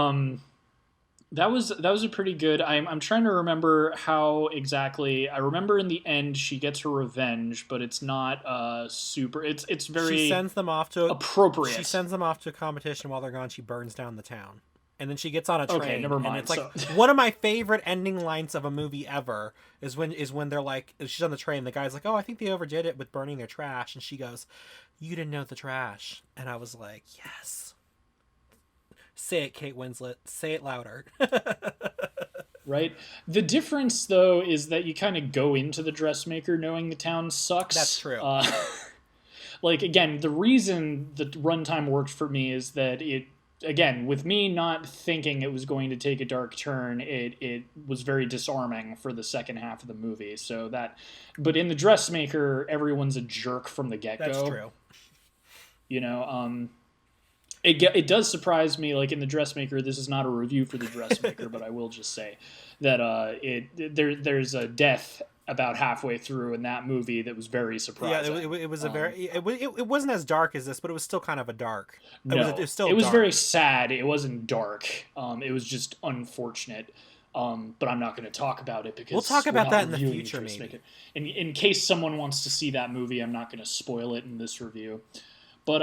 that was a pretty good. I'm trying to remember how exactly. I remember in the end she gets her revenge, but it's not super. It's very. She sends them off to appropriate. She sends them off to a competition. While they're gone, she burns down the town, and then she gets on a train. Okay, never mind. And it's like one of my favorite ending lines of a movie ever is when they're like, she's on the train. The guy's like, "Oh, I think they overdid it with burning their trash," and she goes, "You didn't know the trash," and I was like, "Yes." Say it, Kate Winslet. Say it louder. right? The difference, though, is that you kind of go into the dressmaker knowing the town sucks. That's true. Like, again, the reason the runtime worked for me is that it, again, with me not thinking it was going to take a dark turn, it was very disarming for the second half of the movie. So that, but in the dressmaker, everyone's a jerk from the get-go. That's true. You know, it does surprise me, like in the dressmaker, this is not a review for the dressmaker, but I will just say that there's a death about halfway through in that movie that was very surprising. Yeah, it was a very it wasn't as dark as this, but it was still kind of a dark. No, it was very sad. It wasn't dark. It was just unfortunate. But I'm not going to talk about it because we'll talk about that in the future, maybe. In case someone wants to see that movie, I'm not going to spoil it in this review. But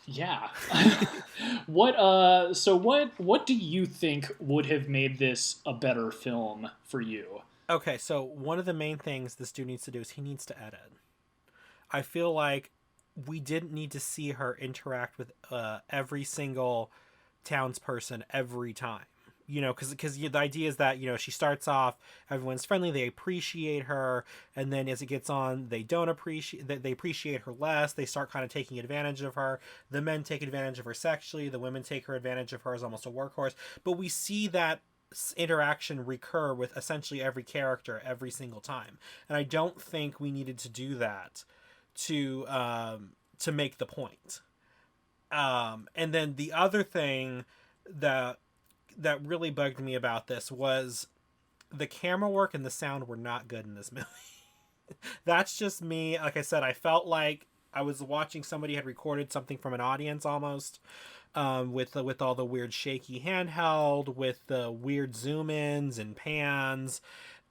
yeah. What do you think would have made this a better film for you? Okay, so one of the main things this dude needs to do is he needs to edit. I feel like we didn't need to see her interact with every single townsperson every time. You know, because the idea is that, you know, she starts off, everyone's friendly, they appreciate her, and then as it gets on, they appreciate her less, they start kind of taking advantage of her. The men take advantage of her sexually, the women take her advantage of her as almost a workhorse, but we see that interaction recur with essentially every character every single time, and I don't think we needed to do that to make the point. And then the other thing that really bugged me about this was the camera work and the sound were not good in this movie. That's just me. Like I said, I felt like I was watching somebody had recorded something from an audience almost, with all the weird shaky handheld, with the weird zoom ins and pans.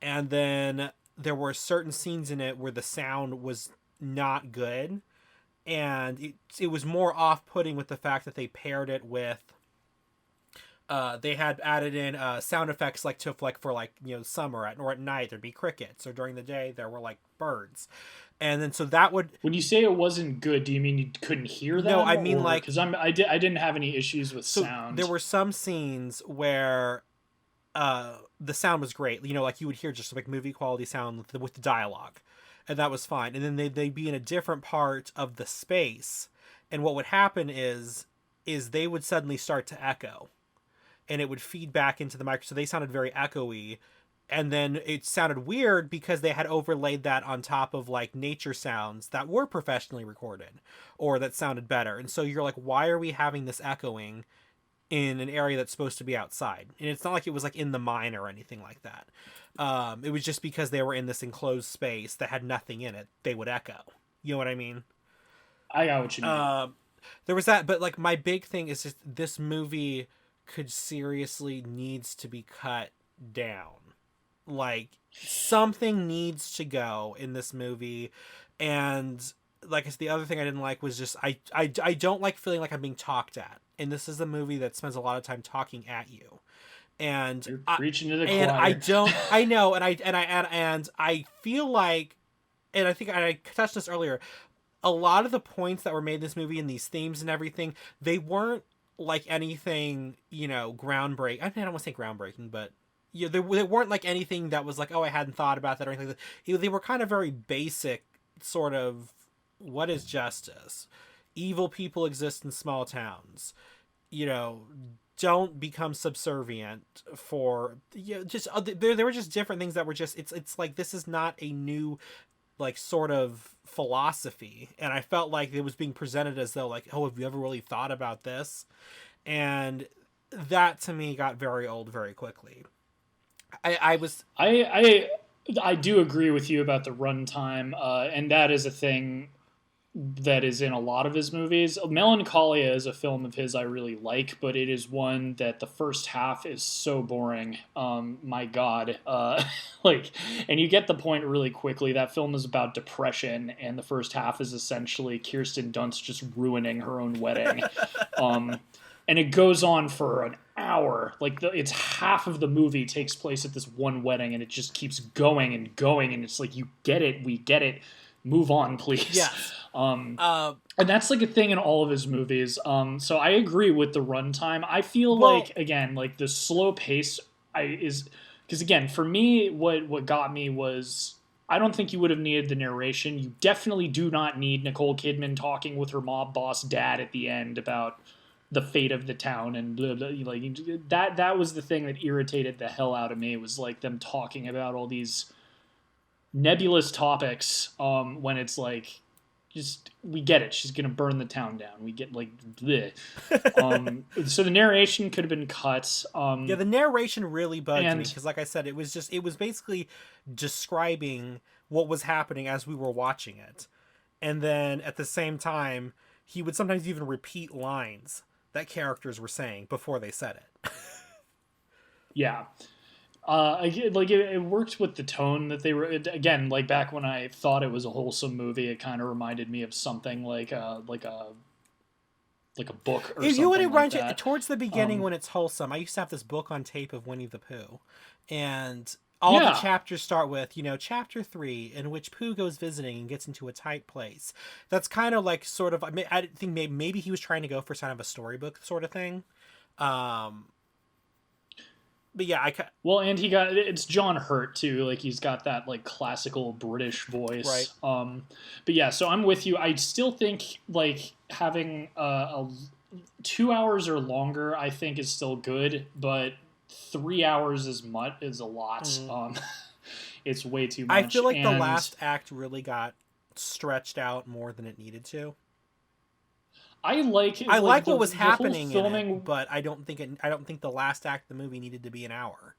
And then there were certain scenes in it where the sound was not good. And it was more off-putting with the fact that they paired it with, they had added in sound effects like for you know, summer or at night there'd be crickets, or during the day there were like birds, and then so that would. When you say it wasn't good, do you mean you couldn't hear them? No, I mean like because I didn't have any issues with sound. There were some scenes where the sound was great. You know, like you would hear just like movie quality sound with the dialogue, and that was fine. And then they'd be in a different part of the space, and what would happen is they would suddenly start to echo. And it would feed back into the mic, so they sounded very echoey. And then it sounded weird because they had overlaid that on top of like nature sounds that were professionally recorded, or that sounded better. And so you're like, why are we having this echoing in an area that's supposed to be outside? And it's not like it was like in the mine or anything like that. It was just because they were in this enclosed space that had nothing in it, they would echo. You know what I mean? I got what you mean. There was that, but like my big thing is just this movie seriously needs to be cut down. Like something needs to go in this movie. And like the other thing I didn't like was just I don't like feeling like I'm being talked at, and this is a movie that spends a lot of time talking at you, and you're preaching to the choir. And I know, and I feel like, and I think I touched this earlier, a lot of the points that were made in this movie and these themes and everything, they weren't like anything, you know, groundbreaking. I don't want to say groundbreaking, but yeah, they weren't like anything that was like, oh, I hadn't thought about that or anything like that. They were kind of very basic, sort of, what is justice? Evil people exist in small towns. You know, don't become subservient for, you know, just there were just different things that were just, it's like, this is not a new like sort of philosophy, and I felt like it was being presented as though like, oh, have you ever really thought about this? And that to me got very old very quickly. I do agree with you about the runtime, and that is a thing that is in a lot of his movies. Melancholia is a film of his I really like, but it is one that the first half is so boring. My God. And you get the point really quickly. That film is about depression, and the first half is essentially Kirsten Dunst just ruining her own wedding. And it goes on for an hour. Like it's half of the movie takes place at this one wedding, and it just keeps going and going, and it's like, you get it, we get it. move on, please. Yes. And that's like a thing in all of his movies. So I agree with the runtime. I feel like, again, like the slow pace is because, again, for me, what got me was I don't think you would have needed the narration. You definitely do not need Nicole Kidman talking with her mob boss dad at the end about the fate of the town and blah, blah, like that was the thing that irritated the hell out of me, was like them talking about all these nebulous topics when it's like, just, we get it, she's gonna burn the town down, we get like bleh. So the narration could have been cut. Yeah, the narration really bugged me because, like I said, it was basically describing what was happening as we were watching it, and then at the same time he would sometimes even repeat lines that characters were saying before they said it. Yeah. It worked with the tone that they were, again, like back when I thought it was a wholesome movie, it kind of reminded me of something like a book or something. If you would have run towards the beginning when it's wholesome, I used to have this book on tape of Winnie the Pooh, and all the chapters start with, chapter 3, in which Pooh goes visiting and gets into a tight place. That's kind of like sort of, I think maybe he was trying to go for kind of a storybook sort of thing. But yeah, and it's John Hurt too. Like, he's got that like classical British voice. Right. But yeah, so I'm with you. I still think like having a 2 hours or longer, I think, is still good, but 3 hours is a lot. Mm-hmm. It's way too much. I feel like the last act really got stretched out more than it needed to. I like what was happening filming, in it, but I don't think the last act of the movie needed to be an hour.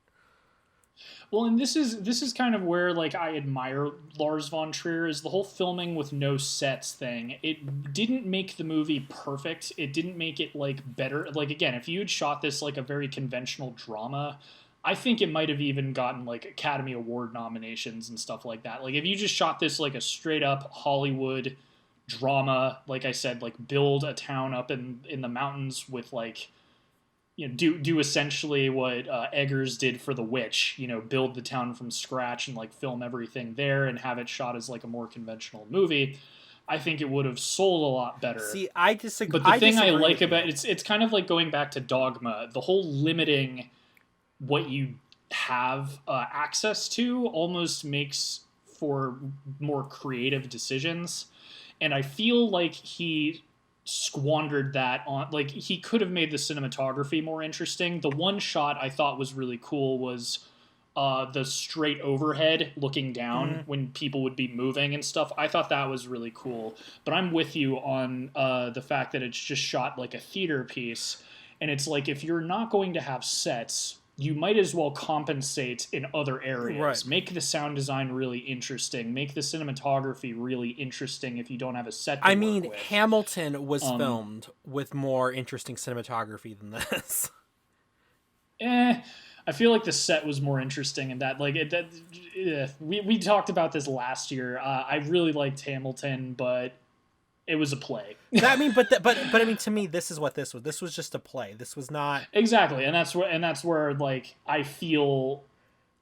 Well, and this is kind of where like I admire Lars Von Trier, is the whole filming with no sets thing. It didn't make the movie perfect. It didn't make it like better. Like, again, if you had shot this like a very conventional drama, I think it might have even gotten like Academy Award nominations and stuff like that. Like, if you just shot this like a straight up Hollywood drama, like I said, like build a town up in the mountains with like, do essentially what Eggers did for The Witch, build the town from scratch and like film everything there and have it shot as like a more conventional movie, I think it would have sold a lot better. See, I disagree. But the thing I like about it's kind of like going back to Dogma, the whole limiting what you have access to almost makes for more creative decisions. And I feel like he squandered that on, like, he could have made the cinematography more interesting. The one shot I thought was really cool was the straight overhead looking down when people would be moving and stuff. I thought that was really cool. But I'm with you on the fact that it's just shot like a theater piece. And it's like, if you're not going to have sets, you might as well compensate in other areas. Right. Make the sound design really interesting. Make the cinematography really interesting if you don't have a set to work with. Hamilton was filmed with more interesting cinematography than this. I feel like the set was more interesting in that. Like, we talked about this last year. I really liked Hamilton, but it was a play. But I mean, to me, this is what this was. This was just a play. This was not exactly, and that's where like I feel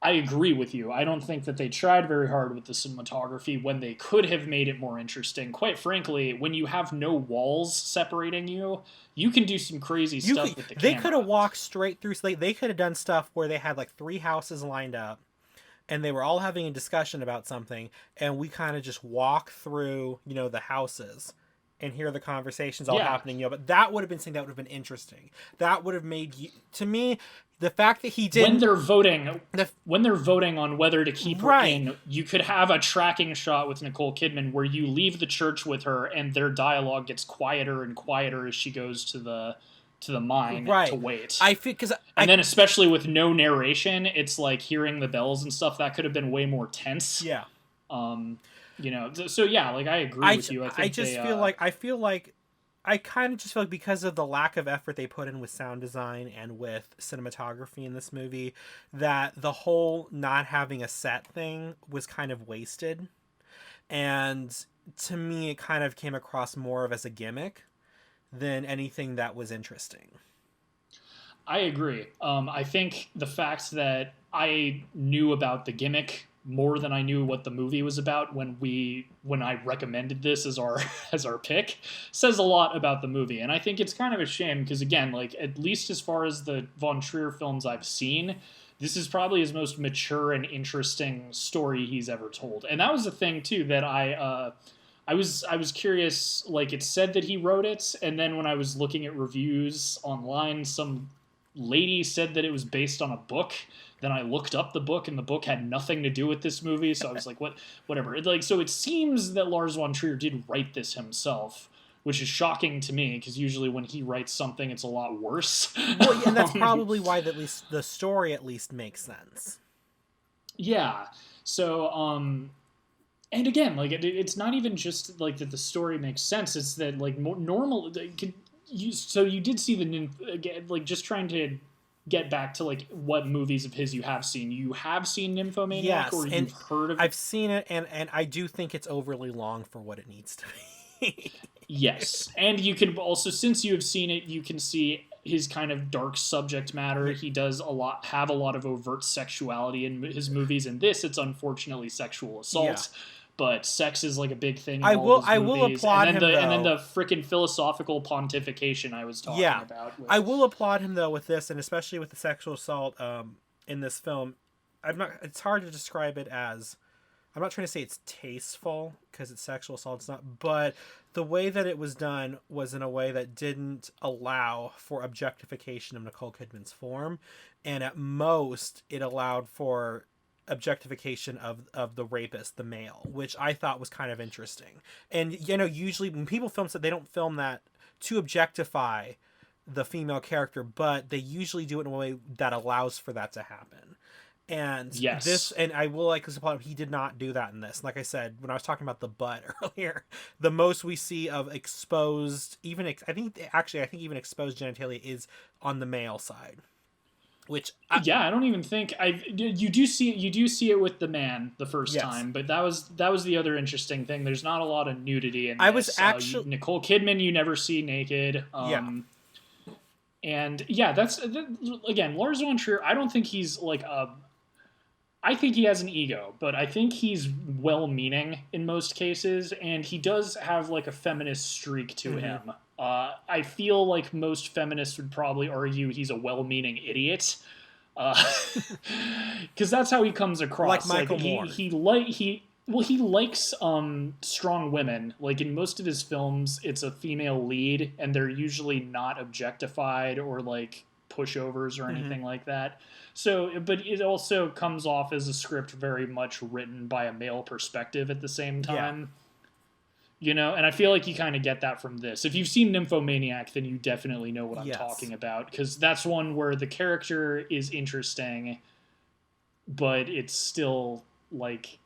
I agree with you. I don't think that they tried very hard with the cinematography when they could have made it more interesting. Quite frankly, when you have no walls separating you, you can do some crazy stuff with the camera. They could have walked straight through. They could have done stuff where they had like 3 houses lined up, and they were all having a discussion about something, and we kind of just walk through, the houses and hear the conversations all happening, but that would have been something that would have been interesting. That would have made to me, the fact that he did when they're voting on whether to keep her in, you could have a tracking shot with Nicole Kidman where you leave the church with her and their dialogue gets quieter and quieter as she goes to the mine to wait. I feel then especially with no narration, it's like hearing the bells and stuff. That could have been way more tense. Yeah. So yeah, like I agree with you. I feel like I kind of just feel like because of the lack of effort they put in with sound design and with cinematography in this movie, that the whole not having a set thing was kind of wasted. And to me, it kind of came across more of as a gimmick than anything that was interesting. I agree. I think the fact that I knew about the gimmick more than I knew what the movie was about when I recommended this as our as our pick, says a lot about the movie. And I think it's kind of a shame because, again, like, at least as far as the Von Trier films I've seen, this is probably his most mature and interesting story he's ever told. And that was the thing too that I was curious. Like, it said that he wrote it, and then when I was looking at reviews online, some lady said that it was based on a book. Then I looked up the book, and the book had nothing to do with this movie. So I was like, whatever. So it seems that Lars Von Trier did write this himself, which is shocking to me because usually when he writes something, it's a lot worse. Well, yeah, and that's probably why at least the story at least makes sense. Yeah. So, and again, like, it's not even just like that the story makes sense. It's that, like, more normal. So you did see again, like, just trying to get back to, like, what movies of his you have seen. You have seen Nymphomaniac, Yes, or and you've heard of it? I've seen it, and I do think it's overly long for what it needs to be. Yes, and you can also, since you have seen it, you can see his kind of dark subject matter. He does have a lot of overt sexuality in his movies. In this, it's unfortunately sexual assault. Yeah. But sex is, like, a big thing in all of his movies. I will applaud him, though. And then the freaking philosophical pontification I was talking about. I will applaud him, though, with this, and especially with the sexual assault in this film. It's hard to describe it as... I'm not trying to say it's tasteful, because it's sexual assault. It's not. But the way that it was done was in a way that didn't allow for objectification of Nicole Kidman's form. And at most, it allowed for objectification of the rapist, the male, which I thought was kind of interesting. And, usually when people film stuff, they don't film that to objectify the female character, but they usually do it in a way that allows for that to happen. And yes. And I will like to support him, he did not do that in this. Like I said, when I was talking about the butt earlier, the most we see of exposed, I think even exposed genitalia is on the male side. Which I don't even think you do see it with the man the first time, but that was the other interesting thing. There's not a lot of nudity in this. I was actually Nicole Kidman you never see naked. And that's again, Lars Von Trier. I don't think he's like I think he has an ego, but I think he's well-meaning in most cases, and he does have, like, a feminist streak to him. I feel like most feminists would probably argue he's a well-meaning idiot, because that's how he comes across. Like Michael Moore. He likes strong women. Like, in most of his films, it's a female lead, and they're usually not objectified or, like, pushovers or anything like that. So, but it also comes off as a script very much written by a male perspective at the same time. And I feel like you kind of get that from this. If you've seen Nymphomaniac, then you definitely know what I'm talking about, because that's one where the character is interesting, but it's still, like,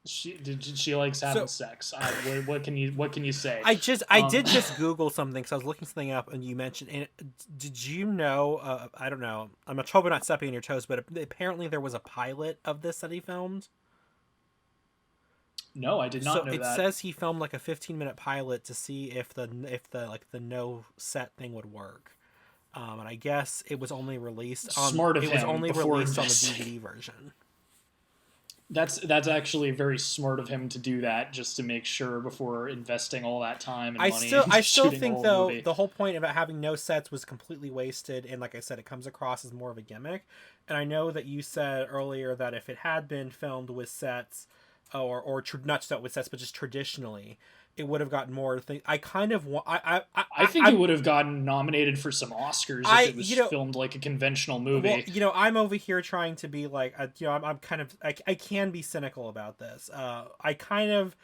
she likes having sex. What can you say? I did just Google something because I was looking something up, and you mentioned. And did you know? I don't know. I'm probably not stepping on your toes, but apparently there was a pilot of this that he filmed. No, I did not know that. So it says he filmed like a 15-minute pilot to see if the no set thing would work. And I guess it was only released on the DVD version. That's actually very smart of him to do that, just to make sure before investing all that time and money. I still think, though, the whole point about having no sets was completely wasted, and like I said, it comes across as more of a gimmick. And I know that you said earlier that if it had been filmed with sets, or not set with sets, but just traditionally, it would have gotten more things. I kind of want. I think it would have gotten nominated for some Oscars if it was filmed like a conventional movie. Well, I'm over here trying to be like, I'm kind of, I can be cynical about this. I kind of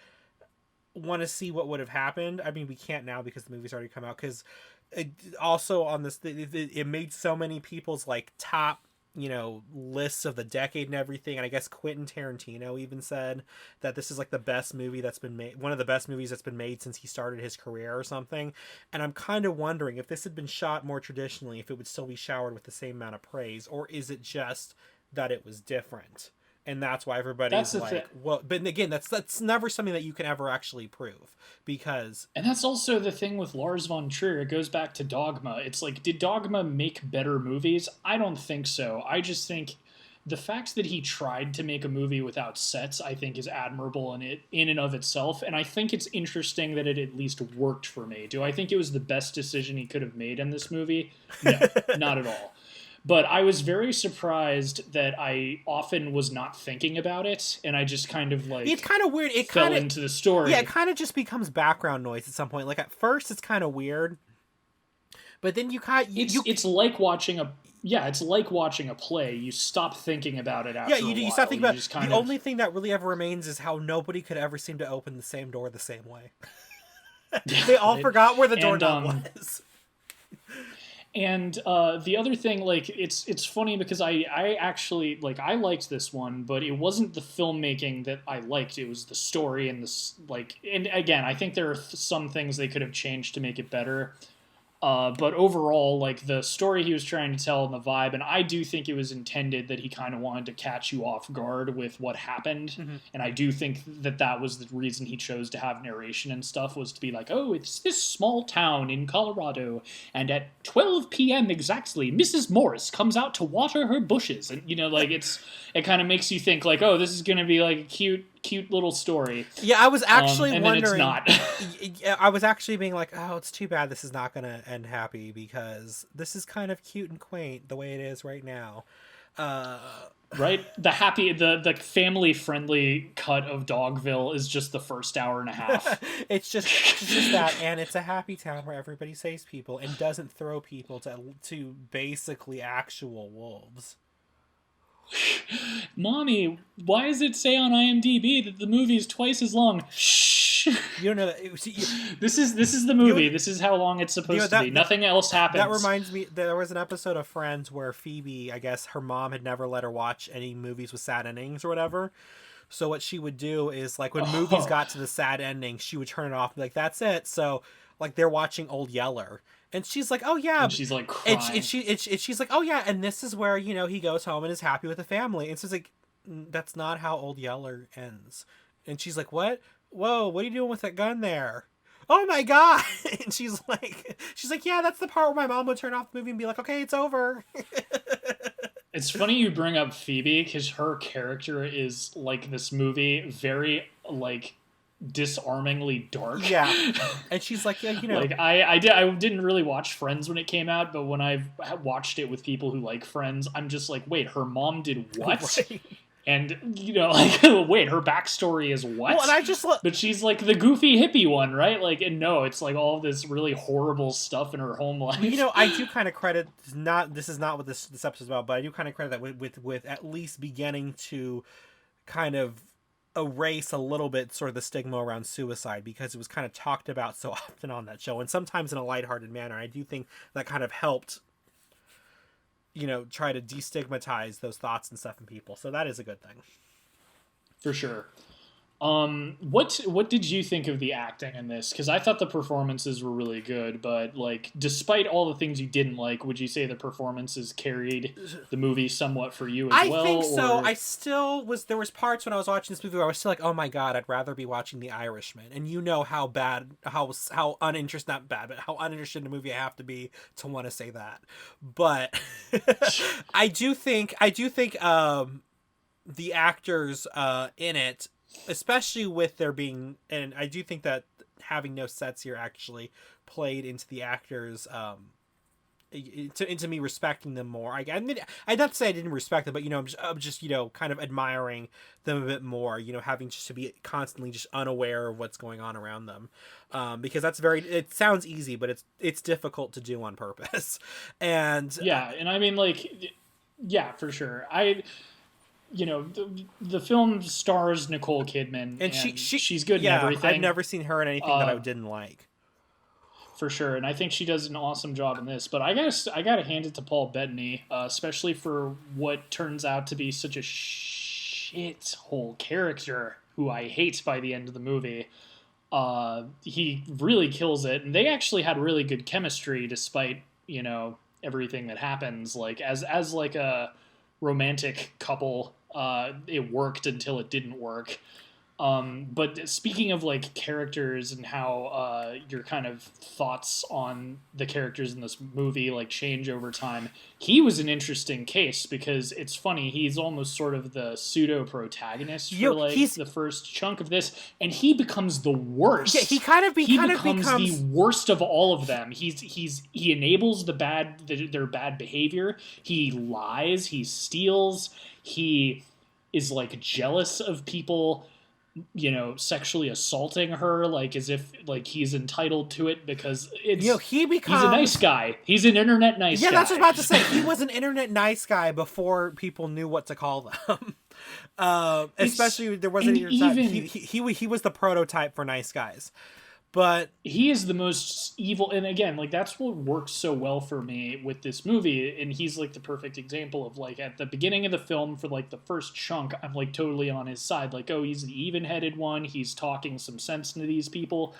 want to see what would have happened. I mean, we can't now because the movie's already come out. Because also on this, it made so many people's like top, lists of the decade and everything. And I guess Quentin Tarantino even said that this is like the best movie that's been made, one of the best movies that's been made since he started his career or something. And I'm kind of wondering if this had been shot more traditionally, if it would still be showered with the same amount of praise, or is it just that it was different? And that's why everybody's like, well, but again, that's never something that you can ever actually prove, because... And that's also the thing with Lars Von Trier. It goes back to Dogma. It's like, did Dogma make better movies? I don't think so. I just think the fact that he tried to make a movie without sets, I think, is admirable in and of itself. And I think it's interesting that it at least worked for me. Do I think it was the best decision he could have made in this movie? No, not at all. But I was very surprised that I often was not thinking about it, and I just kind of like it's kind of weird. It fell kind of into the story. Yeah, it kind of just becomes background noise at some point. Like at first, it's kind of weird, but then it's like watching a play. You stop thinking about it after. You stop thinking about it. The only thing that really ever remains is how nobody could ever seem to open the same door the same way. They all forgot where the doorknob was. And the other thing, like, it's funny because I actually, like, I liked this one, but it wasn't the filmmaking that I liked. It was the story and this, like, and again, I think there are some things they could have changed to make it better. But overall, like, the story he was trying to tell and the vibe, and I do think it was intended that he kind of wanted to catch you off guard with what happened. Mm-hmm. And I do think that was the reason he chose to have narration and stuff, was to be like, oh, it's this small town in Colorado, and at 12 p.m. exactly, Mrs. Morris comes out to water her bushes. And, you know, like, it kind of makes you think, like, oh, this is going to be, like, a cute little story. Yeah, I was actually wondering. Then it's not. I was actually being like, oh, it's too bad this is not going to end happy, because this is kind of cute and quaint the way it is right now. Right? The family friendly cut of Dogville is just the first hour and a half. it's just that, and it's a happy town where everybody saves people and doesn't throw people to basically actual wolves. Mommy, why does it say on IMDb that the movie is twice as long? Shh. You don't know that. This is the movie. This is how long it's supposed to be. Nothing else happens. That reminds me, there was an episode of Friends where Phoebe, I guess her mom had never let her watch any movies with sad endings or whatever. So what she would do is, like, when movies got to the sad ending, she would turn it off and be like, that's it. So, like, they're watching Old Yeller. And she's like, oh, yeah. And she's like crying. And she's like, oh, yeah. And this is where, you know, he goes home and is happy with the family. And so it's like, that's not how Old Yeller ends. And she's like, what? Whoa, what are you doing with that gun there? Oh, my God. And she's like, yeah, that's the part where my mom would turn off the movie and be like, okay, it's over. It's funny you bring up Phoebe, because her character is, like, this movie, very, like, disarmingly dark. Yeah. And she's like, yeah, you know, like I didn't really watch Friends when it came out, but when I've watched it with people who like Friends, I'm just like, wait, her mom did what? Right. And, you know, like, wait, her backstory is what? Well, and I just but she's like the goofy hippie one, right? Like, and no, it's like all this really horrible stuff in her home life. You know, I do kind of credit, this is not what this episode's about, but I do kind of credit that with at least beginning to kind of erase a little bit sort of the stigma around suicide, because it was kind of talked about so often on that show, and sometimes in a lighthearted manner. I do think that kind of helped, you know, try to destigmatize those thoughts and stuff in people. So that is a good thing. For sure. What did you think of the acting in this? Because I thought the performances were really good, but, like, despite all the things you didn't like, would you say the performances carried the movie somewhat for you as well? I think so. I still was. There was parts when I was watching this movie where I was still like, oh my God, I'd rather be watching The Irishman. And you know how bad, how uninterested, not bad, but how uninterested in a movie I have to be to want to say that. But I do think the actors in it, especially with there being, and I do think that having no sets here actually played into the actors, into me respecting them more. I mean, I'd not say I didn't respect them, but, you know, I'm just, you know, kind of admiring them a bit more, you know, having just to be constantly just unaware of what's going on around them. Because that's it sounds easy, but it's difficult to do on purpose. And yeah. And I mean, like, yeah, for sure. You know, the film stars Nicole Kidman, and she's good in everything. I've never seen her in anything that I didn't like. For sure, and I think she does an awesome job in this. But I gotta hand it to Paul Bettany, especially for what turns out to be such a shithole character who I hate by the end of the movie. He really kills it, and they actually had really good chemistry despite, you know, everything that happens. Like, as like a romantic couple, it worked until it didn't work. But speaking of like characters and how your kind of thoughts on the characters in this movie like change over time, he was an interesting case because it's funny, he's almost sort of the pseudo protagonist for like the first chunk of this, and he becomes the worst. Yeah, he becomes the worst of all of them. He enables their bad behavior. He lies. He steals. He is like jealous of people, you know, sexually assaulting her, like as if like he's entitled to it because it's, you know, he's a nice guy. He's an internet nice guy. Yeah, that's what I was about to say. He was an internet nice guy before people knew what to call them. Especially there wasn't even he was the prototype for nice guys. But he is the most evil, and again, like that's what works so well for me with this movie, and he's like the perfect example of like at the beginning of the film for like the first chunk, I'm like totally on his side, like, oh, he's the even-headed one, he's talking some sense into these people,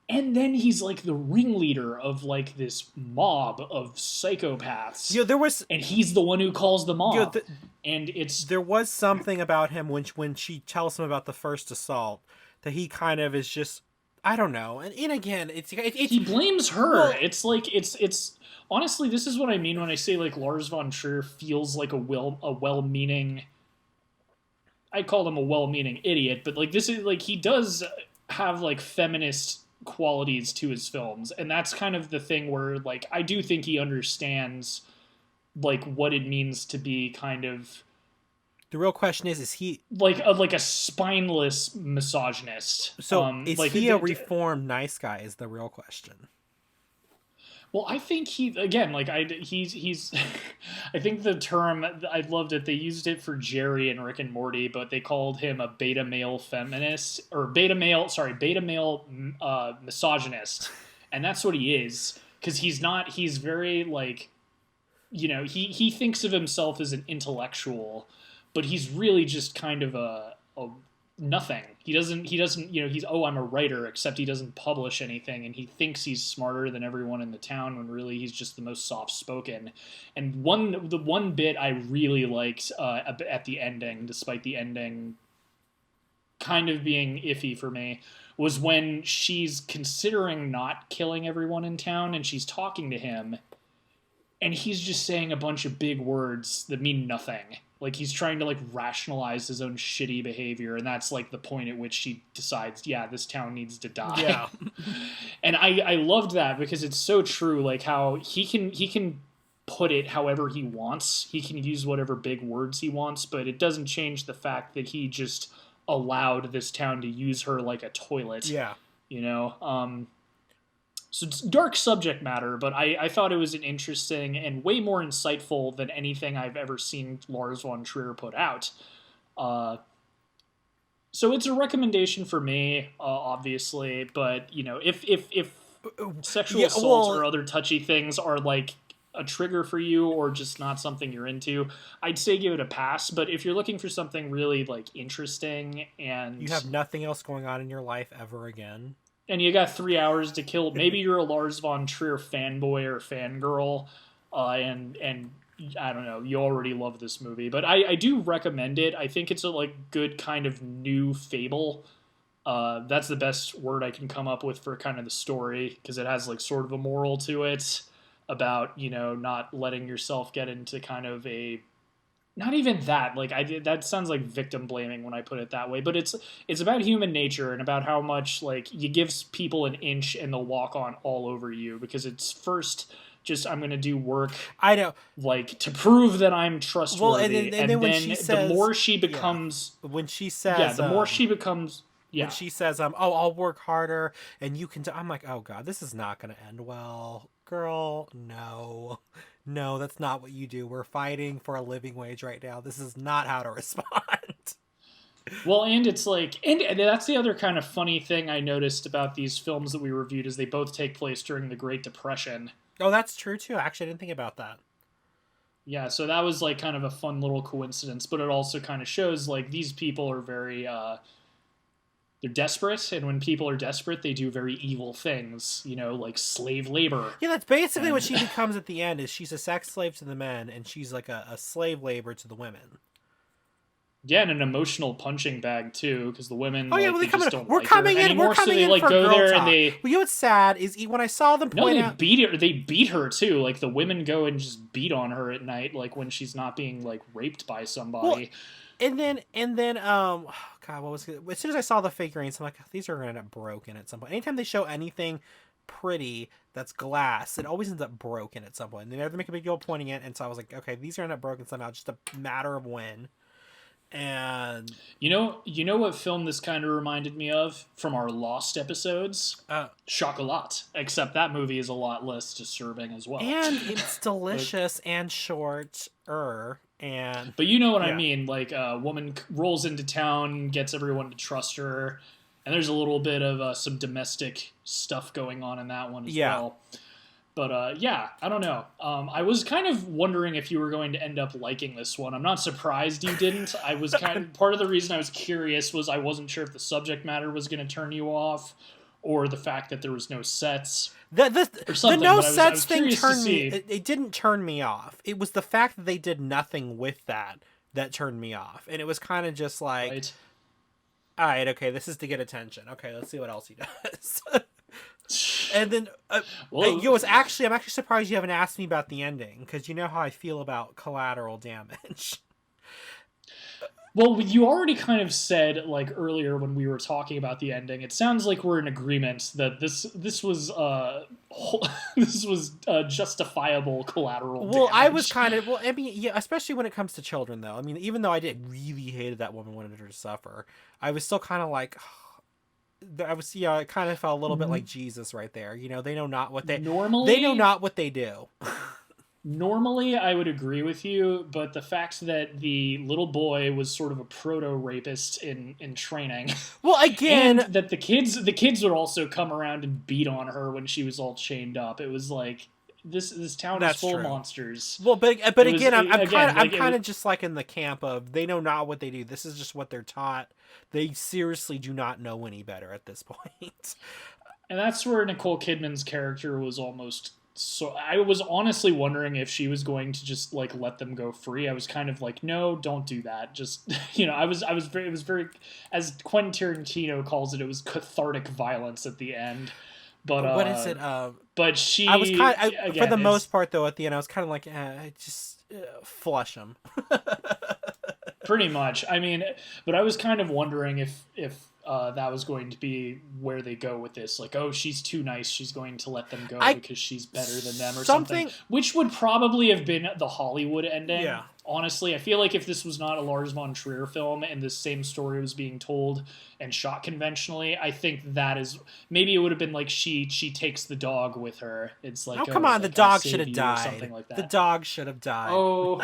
and then he's like the ringleader of like this mob of psychopaths. Yeah, and he's the one who calls them off. And there was something about him when she tells him about the first assault that he kind of is just, I don't know, and again, it's he blames her. Well, it's like it's honestly, this is what I mean when I say like Lars Von Trier feels like a well-meaning. I call him a well-meaning idiot, but like this is like he does have like feminist qualities to his films, and that's kind of the thing where like I do think he understands like what it means to be kind of. The real question is he like a spineless misogynist? So is like, he a reformed nice guy? Is the real question. Well, I think he's I think the term, I loved it. They used it for Jerry and Rick and Morty, but they called him a beta male feminist or beta male misogynist, and that's what he is, because he's very like, you know, he thinks of himself as an intellectual. But he's really just kind of a nothing. He doesn't, you know, he's, oh, I'm a writer, except he doesn't publish anything, and he thinks he's smarter than everyone in the town when really he's just the most soft-spoken. And the one bit I really liked at the ending, despite the ending kind of being iffy for me, was when she's considering not killing everyone in town, and she's talking to him, and he's just saying a bunch of big words that mean nothing. Like, he's trying to, like, rationalize his own shitty behavior, and that's, like, the point at which she decides, yeah, this town needs to die. Yeah. And I loved that, because it's so true, like, how he can put it however he wants. He can use whatever big words he wants, but it doesn't change the fact that he just allowed this town to use her like a toilet. Yeah. You know? So it's dark subject matter, but I thought it was an interesting and way more insightful than anything I've ever seen Lars Von Trier put out. So it's a recommendation for me, obviously, but, you know, if sexual assault or other touchy things are, like, a trigger for you or just not something you're into, I'd say give it a pass. But if you're looking for something really, like, interesting and... you have nothing else going on in your life ever again... and you got 3 hours to kill. Maybe you're a Lars Von Trier fanboy or fangirl, and I don't know, you already love this movie. But I do recommend it. I think it's a like good kind of new fable. That's the best word I can come up with for kind of the story, because it has like sort of a moral to it about, you know, not letting yourself get into kind of a... not even that. Like that sounds like victim blaming when I put it that way. But it's about human nature and about how much like you give people an inch and they'll walk on all over you, because it's first just I'm going to do work. I know, like to prove that I'm trustworthy. Well, and then when she says, the more she becomes, when she says, the more she becomes. Yeah. When she says, oh, I'll work harder and you can. I'm like, oh God, this is not going to end well, girl. No. No, that's not what you do. We're fighting for a living wage right now. This is not how to respond. Well, and it's like, and that's the other kind of funny thing I noticed about these films that we reviewed, is they both take place during the Great Depression. Oh, that's true too. Actually, I didn't think about that. Yeah, so that was like kind of a fun little coincidence, but it also kind of shows like these people are very, they're desperate, and when people are desperate, they do very evil things, you know, like slave labor. Yeah, that's basically what she becomes at the end, is she's a sex slave to the men, and she's like a slave labor to the women. Yeah, and an emotional punching bag too, because the women Oh yeah, like well they they come just in. don't like her We're anymore. So coming they in like for go girl there and talk. they Well, you know what's sad is when I saw them no, point they out. beat her. They beat her too. Like the women go and just beat on her at night, like when she's not being like raped by Well, somebody. and then God, what was it? As soon as I saw the figurines, I'm like, these are gonna end up broken at some point. Anytime they show anything pretty that's glass, it always ends up broken at some point. And they never make a big deal of pointing it, and so I was like, okay, these are gonna end up broken somehow. Just a matter of when. And You know what film this kind of reminded me of from our Lost episodes? uh, Chocolat. Except that movie is a lot less disturbing as well. and it's but delicious and short and but you know what I yeah, mean. Like a woman rolls into town, gets everyone to trust her, and there's a little bit of some domestic stuff going on in that one as yeah. well. But yeah, I don't know. I was kind of wondering if you were going to end up liking this one. I'm not surprised you didn't. I was kind of part of the reason I was curious was I wasn't sure if the subject matter was going to turn you off, or the fact that there was no sets or The something. no But I sets was thing curious to turned me. see. It didn't turn me off. It was the fact that they did nothing with that turned me off, and it was kind of just like, Right. all right, okay, this is to get attention. Okay, let's see what else he does. And then, Well, I'm actually surprised you haven't asked me about the ending because you know how I feel about collateral damage. Well, you already kind of said like earlier when we were talking about the ending. It sounds like we're in agreement that this was this was justifiable collateral Well, I was damage. kind of well. I mean, yeah, especially when it comes to children, though. I mean, even though I did really hated that woman wanted her to suffer, I was still kind of like, I was, I kind of felt a little bit like Jesus right there. They know not what they know Normally, not what they do. normally I would agree with you, but the fact that the little boy was sort of a proto rapist in training, Well, and again, that the kids would also come around and beat on her when she was all chained up. It was like this town is that's full of true. monsters. Well, but It was again, again I'm like it kind was, of just like in the camp of they know not what they do. This is just what they're taught. They seriously do not know any better at this point. and that's where Nicole Kidman's character was almost. So I was honestly wondering if she was going to just like let them go free. I was kind of like, no, don't do that. Just I was very it was very, as Quentin Tarantino calls it, it was cathartic violence at the end. But What is it? but I was for again, the it's most part though. At the end, I was kind of like, just flush them. pretty much. I mean, but I was kind of wondering if that was going to be where they go with this. Like, oh, she's too nice. She's going to let them go I because she's better than them or something. something. Which would probably have been the Hollywood ending. Yeah. Honestly, I feel like if this was not a Lars Von Trier film and this same story was being told and shot conventionally, I think that is maybe it would have been like she takes the dog with her. It's like, Oh oh, come on, the like, I'll dog save should have you or died. something like The that. dog should have died. Oh,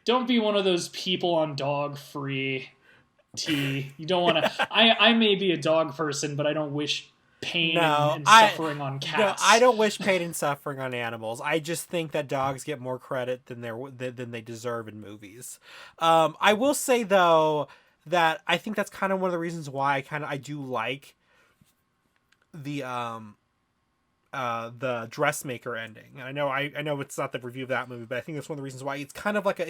don't be one of those people on dog free. T. You don't want to. I may be a dog person, but I don't wish pain and suffering on cats. No, I don't wish pain and suffering on animals. I just think that dogs get more credit than they deserve in movies. I will say though that I think that's kind of one of the reasons why I do like the dressmaker ending. And I know it's not the review of that movie, but I think that's one of the reasons why it's kind of like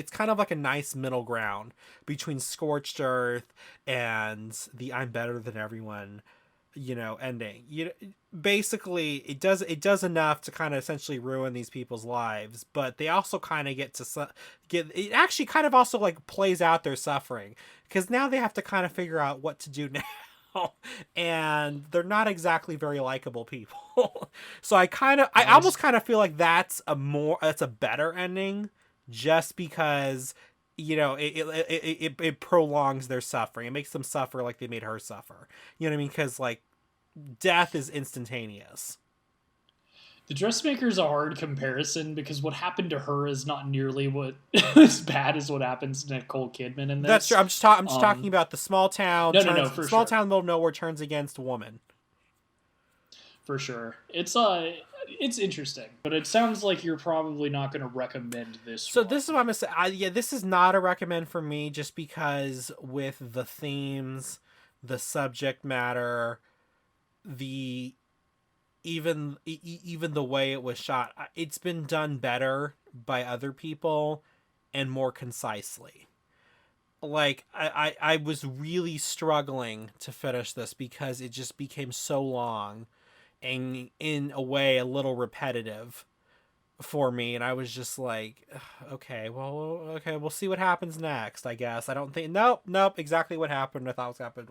a nice middle ground between Scorched Earth and the I'm better than everyone, ending. Basically it does enough to kind of essentially ruin these people's lives, but they also kind of get it actually kind of also like plays out their suffering because now they have to kind of figure out what to do now. And they're not exactly very likable people. So I almost kind of feel like that's a better ending just because it prolongs their suffering. It makes them suffer like they made her suffer. You know what I mean? Because like death is instantaneous. The dressmaker is a hard comparison because what happened to her is not nearly what as bad as what happens to Nicole Kidman in this. That's true. I'm just talking about the small town. No, for small sure. town, middle of nowhere turns against a woman. For sure, it's interesting, but it sounds like you're probably not going to recommend this. So one. this is what I'm gonna say. This is not a recommend for me, just because with the themes, the subject matter, even the way it was shot, it's been done better by other people and more concisely. like I was really struggling to finish this because it just became so long and in a way a little repetitive for me, and I was just like, okay, we'll see what happens next, I guess. I don't think nope, exactly what happened I thought was happened.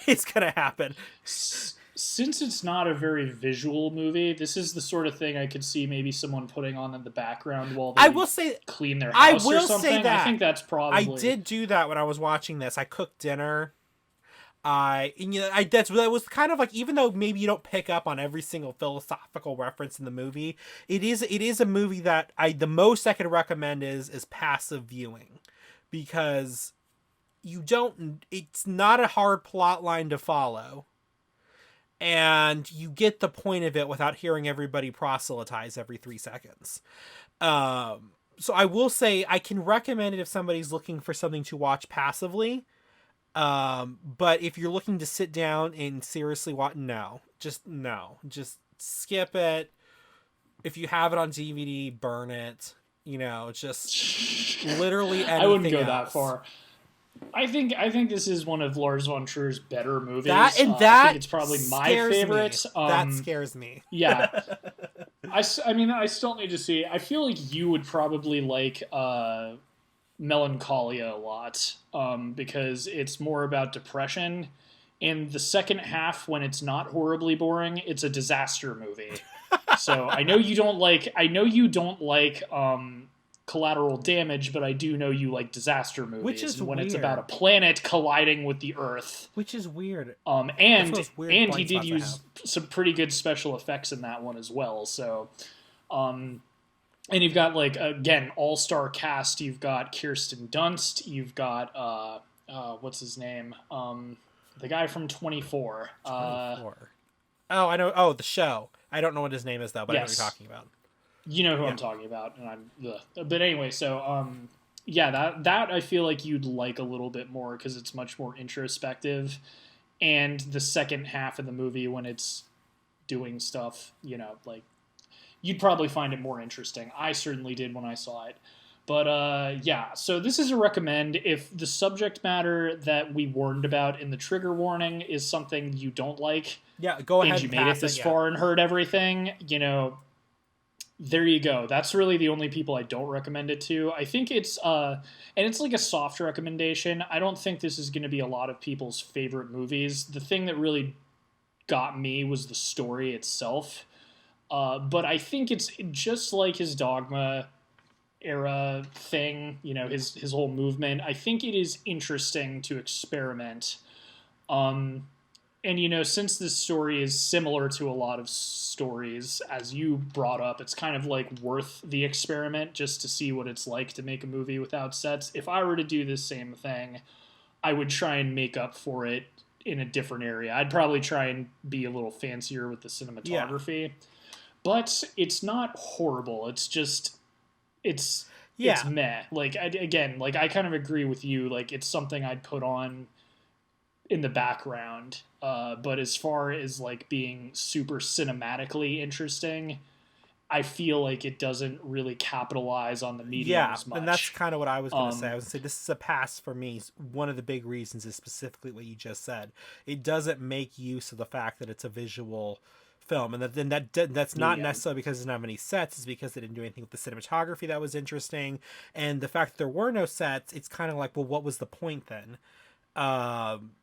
It's gonna happen. Since it's not a very visual movie, this is the sort of thing I could see maybe someone putting on in the background while they clean their house or something. I think that's probably... I did do that when I was watching this. I cooked dinner. That was kind of like, even though maybe you don't pick up on every single philosophical reference in the movie, it is a movie that the most I could recommend is passive viewing, because it's not a hard plot line to follow, and you get the point of it without hearing everybody proselytize every 3 seconds. So I will say I can recommend it if somebody's looking for something to watch passively. But if you're looking to sit down and seriously watch, just skip it. If you have it on DVD, burn it. Just literally anything I wouldn't go else. that far. I think this is one of Lars Von Trier's better movies. I think it's probably my favorite. That scares me. Yeah. I still need to see. I feel like you would probably like Melancholia a lot, because it's more about depression. In the second half, when it's not horribly boring, it's a disaster movie. So I know you don't like Collateral Damage, but I do know you like disaster movies. Which is when weird. It's about a planet colliding with the Earth. Which is weird. And he did use some pretty good special effects in that one as well. So, and you've got, like, again, all-star cast. You've got Kirsten Dunst. You've got, what's his name? The guy from 24. 24. I know. Oh, the show. I don't know what his name is, though, but I know what you're talking about. You know who I'm talking about. But anyway, so, that I feel like you'd like a little bit more because it's much more introspective. And the second half of the movie, when it's doing stuff, like, you'd probably find it more interesting. I certainly did when I saw it. But, so this is a recommend. If the subject matter that we warned about in the trigger warning is something you don't like, go ahead and you made it this far and heard everything, there you go. That's really the only people I don't recommend it to. I think it's, and it's like a soft recommendation. I don't think this is going to be a lot of people's favorite movies. The thing that really got me was the story itself. But I think it's just like his Dogma era thing, his whole movement. I think it is interesting to experiment. And, since this story is similar to a lot of stories, as you brought up, it's kind of like worth the experiment just to see what it's like to make a movie without sets. If I were to do this same thing, I would try and make up for it in a different area. I'd probably try and be a little fancier with the cinematography. Yeah. But it's not horrible. It's just, it's meh. Like, I kind of agree with you. Like, it's something I'd put on in the background. But as far as, like, being super cinematically interesting, I feel like it doesn't really capitalize on the medium as much. And that's kind of what I was going to say. I was going to say this is a pass for me. One of the big reasons is specifically what you just said. It doesn't make use of the fact that it's a visual film, and that's not necessarily because it doesn't have any sets. It's because they didn't do anything with the cinematography that was interesting, and the fact that there were no sets, it's kind of like, well, what was the point then,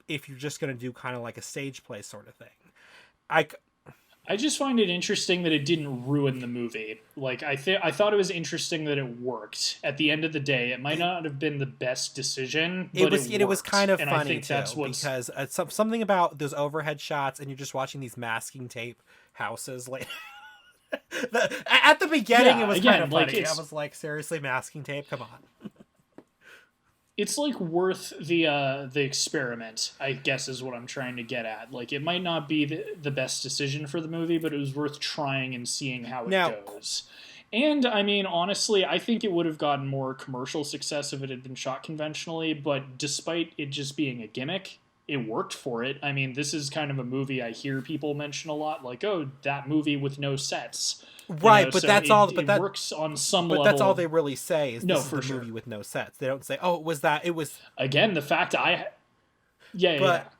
if you're just going to do kind of like a stage play sort of thing? I just find it interesting that it didn't ruin the movie. Like, I thought it was interesting that it worked. At the end of the day, it might not have been the best decision, but it was kind of funny too, because something about those overhead shots, and you're just watching these masking tape houses. Like, at the beginning, it was kind of funny. I was like, seriously, masking tape? Come on. It's like worth the experiment, I guess, is what I'm trying to get at. Like, it might not be the best decision for the movie, but it was worth trying and seeing how it goes. And, I mean, honestly, I think it would have gotten more commercial success if it had been shot conventionally, but despite it just being a gimmick, it worked for it. I mean, this is kind of a movie I hear people mention a lot, like, oh, that movie with no sets. Right, but So that's all. But it that works on some but level. that's all they really say is No, this is for the sure. movie with no sets. They don't say, oh, it was that. It was. Again, the fact yeah. But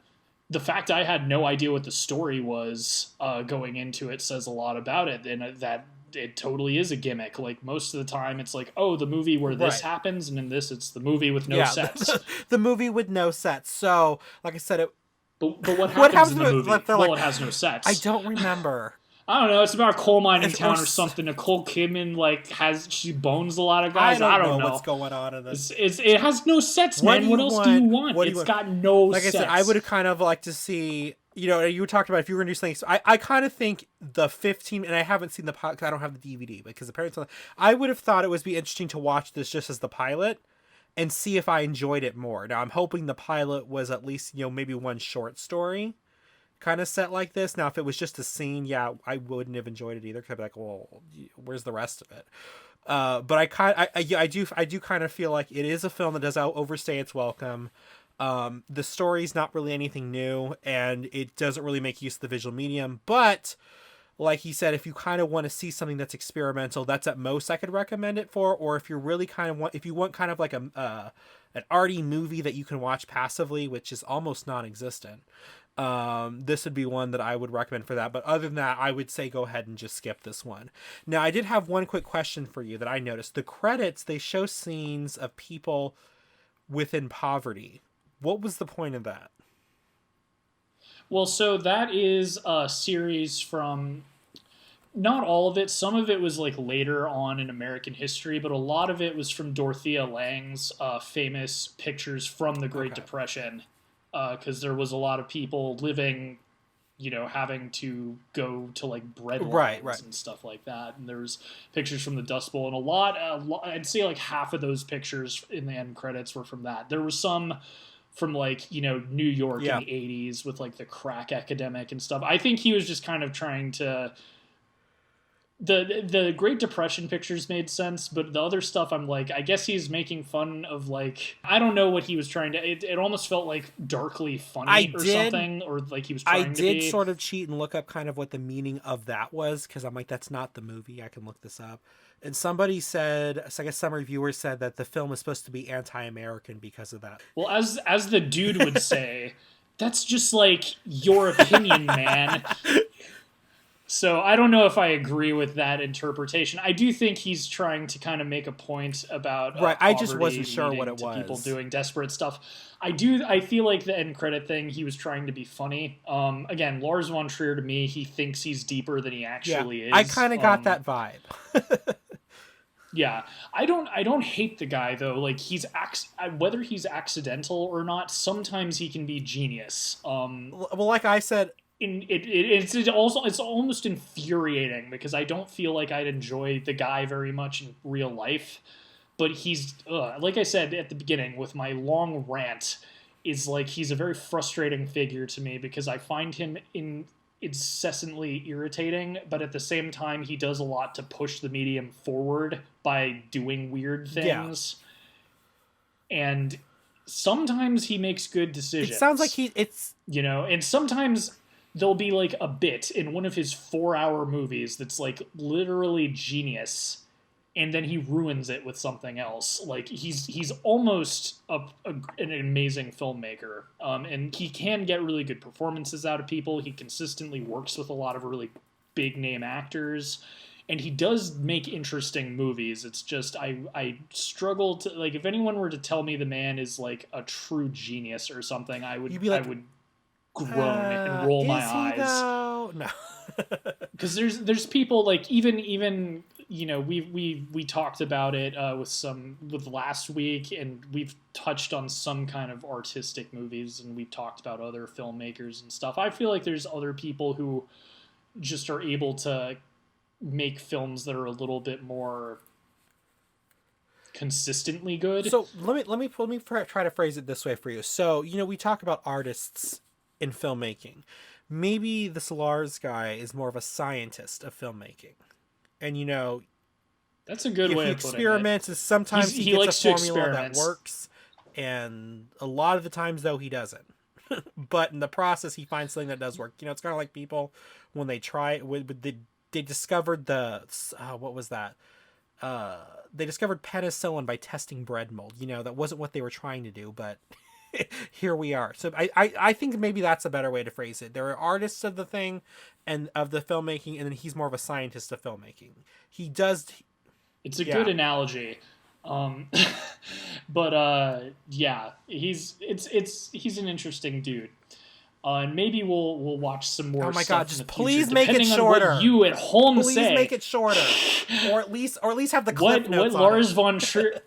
The fact I had no idea what the story was going into it says a lot about it, and that it totally is a gimmick. Like most of the time, it's like, oh, the movie where this right, happens, and in this, it's the movie with no yeah, sets. the movie with no sets. So, like I said, it. But what What happens happens in the to movie? it? They're Well, like, it has no I sets. don't remember. I don't know. It's about a coal mining It's, or town or something. Nicole Kidman she bones a lot of I guys. I don't don't know what's know. going on in this. It has no sets, What man. do you What else do you want? want? What do you It's want? got no Like sets. I said, I would have kind of liked to see. You were talking about if you were going to do something. So I kind of think the 15, and I haven't seen the pilot because I don't have the DVD, because apparently I would have thought it would be interesting to watch this just as the pilot and see if I enjoyed it more. Now I'm hoping the pilot was at least, maybe one short story kind of set like this. Now, if it was just a scene, yeah, I wouldn't have enjoyed it either. Cause I'd be like, well, where's the rest of it? But I do kind of feel like it is a film that does overstay its welcome. The story's not really anything new, and it doesn't really make use of the visual medium. But like he said, if you kind of want to see something that's experimental, that's at most I could recommend it for. Or if you're really if you want kind of like an arty movie that you can watch passively, which is almost non-existent, this would be one that I would recommend for that. But other than that, I would say go ahead and just skip this one. Now, I did have one quick question for you that I noticed. The credits, they show scenes of people within poverty. What was the point of that? Well, so that is a series from not all of it. Some of it was like later on in American history, but a lot of it was from Dorothea Lange's famous pictures from the Great Okay. Depression, because there was a lot of people living, having to go to like bread lines Right. and stuff like that. And there's pictures from the Dust Bowl, and I'd say like half of those pictures in the end credits were from that. There was some from like New York Yeah. in the 80s with like the crack epidemic and stuff. I think he was just kind of trying to the Great Depression pictures made sense, but the other stuff I'm like, I guess he's making fun of, like, I don't know what he was trying to it almost felt like darkly funny something, or like he was trying to be. I did sort of cheat and look up kind of what the meaning of that was, because I'm like, that's not the movie. I can look this up. And somebody said, so I guess some reviewers said that the film is supposed to be anti-American because of that. Well, as the dude would say, that's just like your opinion, man. So I don't know if I agree with that interpretation. I do think he's trying to kind of make a point about Right. I just poverty wasn't sure leading what it to was. people doing desperate stuff. I feel like the end credit thing, he was trying to be funny. Again, Lars Von Trier, to me, he thinks he's deeper than he actually is. I kind of got that vibe. Yeah, I don't hate the guy though. Like whether he's accidental or not, sometimes he can be genius. Well, like I said, it's almost infuriating because I don't feel like I'd enjoy the guy very much in real life, but he's like I said at the beginning with my long rant, is like he's a very frustrating figure to me because I find him incessantly irritating, but at the same time he does a lot to push the medium forward by doing weird things. Yeah. And sometimes he makes good decisions. It sounds like and sometimes there'll be like a bit in one of his 4-hour movies that's like literally genius, and then he ruins it with something else. Like he's almost an amazing filmmaker, and he can get really good performances out of people. He consistently works with a lot of really big name actors, and he does make interesting movies. It's just I struggle to, like, if anyone were to tell me the man is like a true genius or something, I would I would groan and roll my eyes. No. Because there's people like even we talked about it with last week, and we've touched on some kind of artistic movies, and we've talked about other filmmakers and stuff. I feel like there's other people who just are able to make films that are a little bit more consistently good. So let me try to phrase it this way for you. So we talk about artists in filmmaking. Maybe this Lars guy is more of a scientist of filmmaking, and that's a good way of putting it. Experiments, is sometimes he gets likes a formula that works, and a lot of the times though he doesn't. But in the process, he finds something that does work. It's kind of like people when they try with the they discovered what was that? They discovered penicillin by testing bread mold. That wasn't what they were trying to do, but here we are. So I think maybe that's a better way to phrase it. There are artists of the thing and of the filmmaking, and then he's more of a scientist of filmmaking. It's a good analogy. But yeah, he's an interesting dude. And maybe we'll watch some more. Oh my stuff God! Just in the please future, make it shorter. On what you at home please say. Make it shorter, or at least have the clip notes what Lars Von Trier.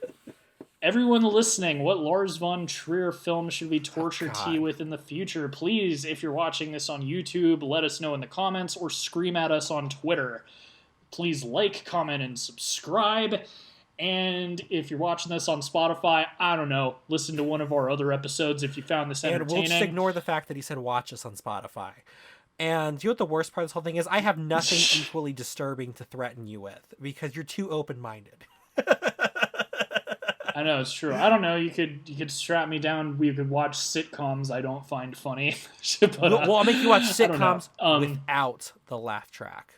Everyone listening, what Lars Von Trier film should we torture tea with in the future? Please, if you're watching this on YouTube, let us know in the comments or scream at us on Twitter. Please like, comment, and subscribe. And if you're watching this on Spotify, I don't know, listen to one of our other episodes if you found this entertaining. And we'll just ignore the fact that he said watch us on Spotify. And you know what the worst part of this whole thing is? I have nothing equally disturbing to threaten you with because you're too open-minded. I know, it's true. I don't know. You could strap me down. We could watch sitcoms I don't find funny. But, well, I'll make you watch sitcoms without the laugh track.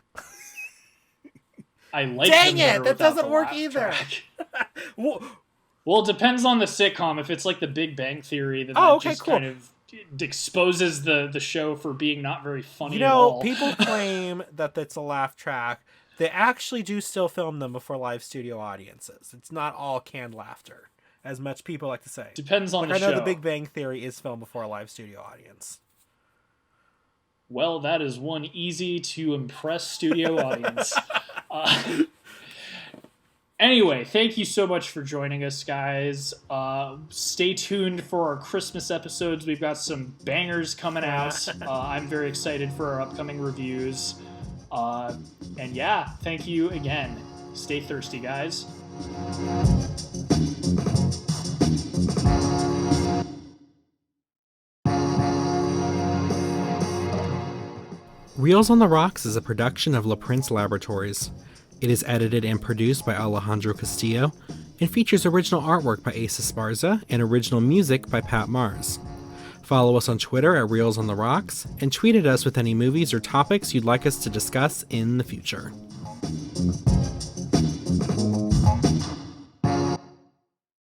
I like. Dang it! That doesn't work either. Well, it depends on the sitcom. If it's like The Big Bang Theory, then kind of exposes the show for being not very funny at all. People claim that it's a laugh track. They actually do still film them before live studio audiences. It's not all canned laughter, as much people like to say. Depends on the show. I know The Big Bang Theory is filmed before a live studio audience. Well, that is one easy to impress studio audience. Anyway, thank you so much for joining us, guys. Stay tuned for our Christmas episodes. We've got some bangers coming out. I'm very excited for our upcoming reviews. And yeah, thank you again. Stay thirsty, guys. Reels on the Rocks is a production of La Prince Laboratories. It is edited and produced by Alejandro Castillo and features original artwork by Asa Esparza and original music by Pat Mars. Follow us on Twitter at Reels on the Rocks and tweet at us with any movies or topics you'd like us to discuss in the future.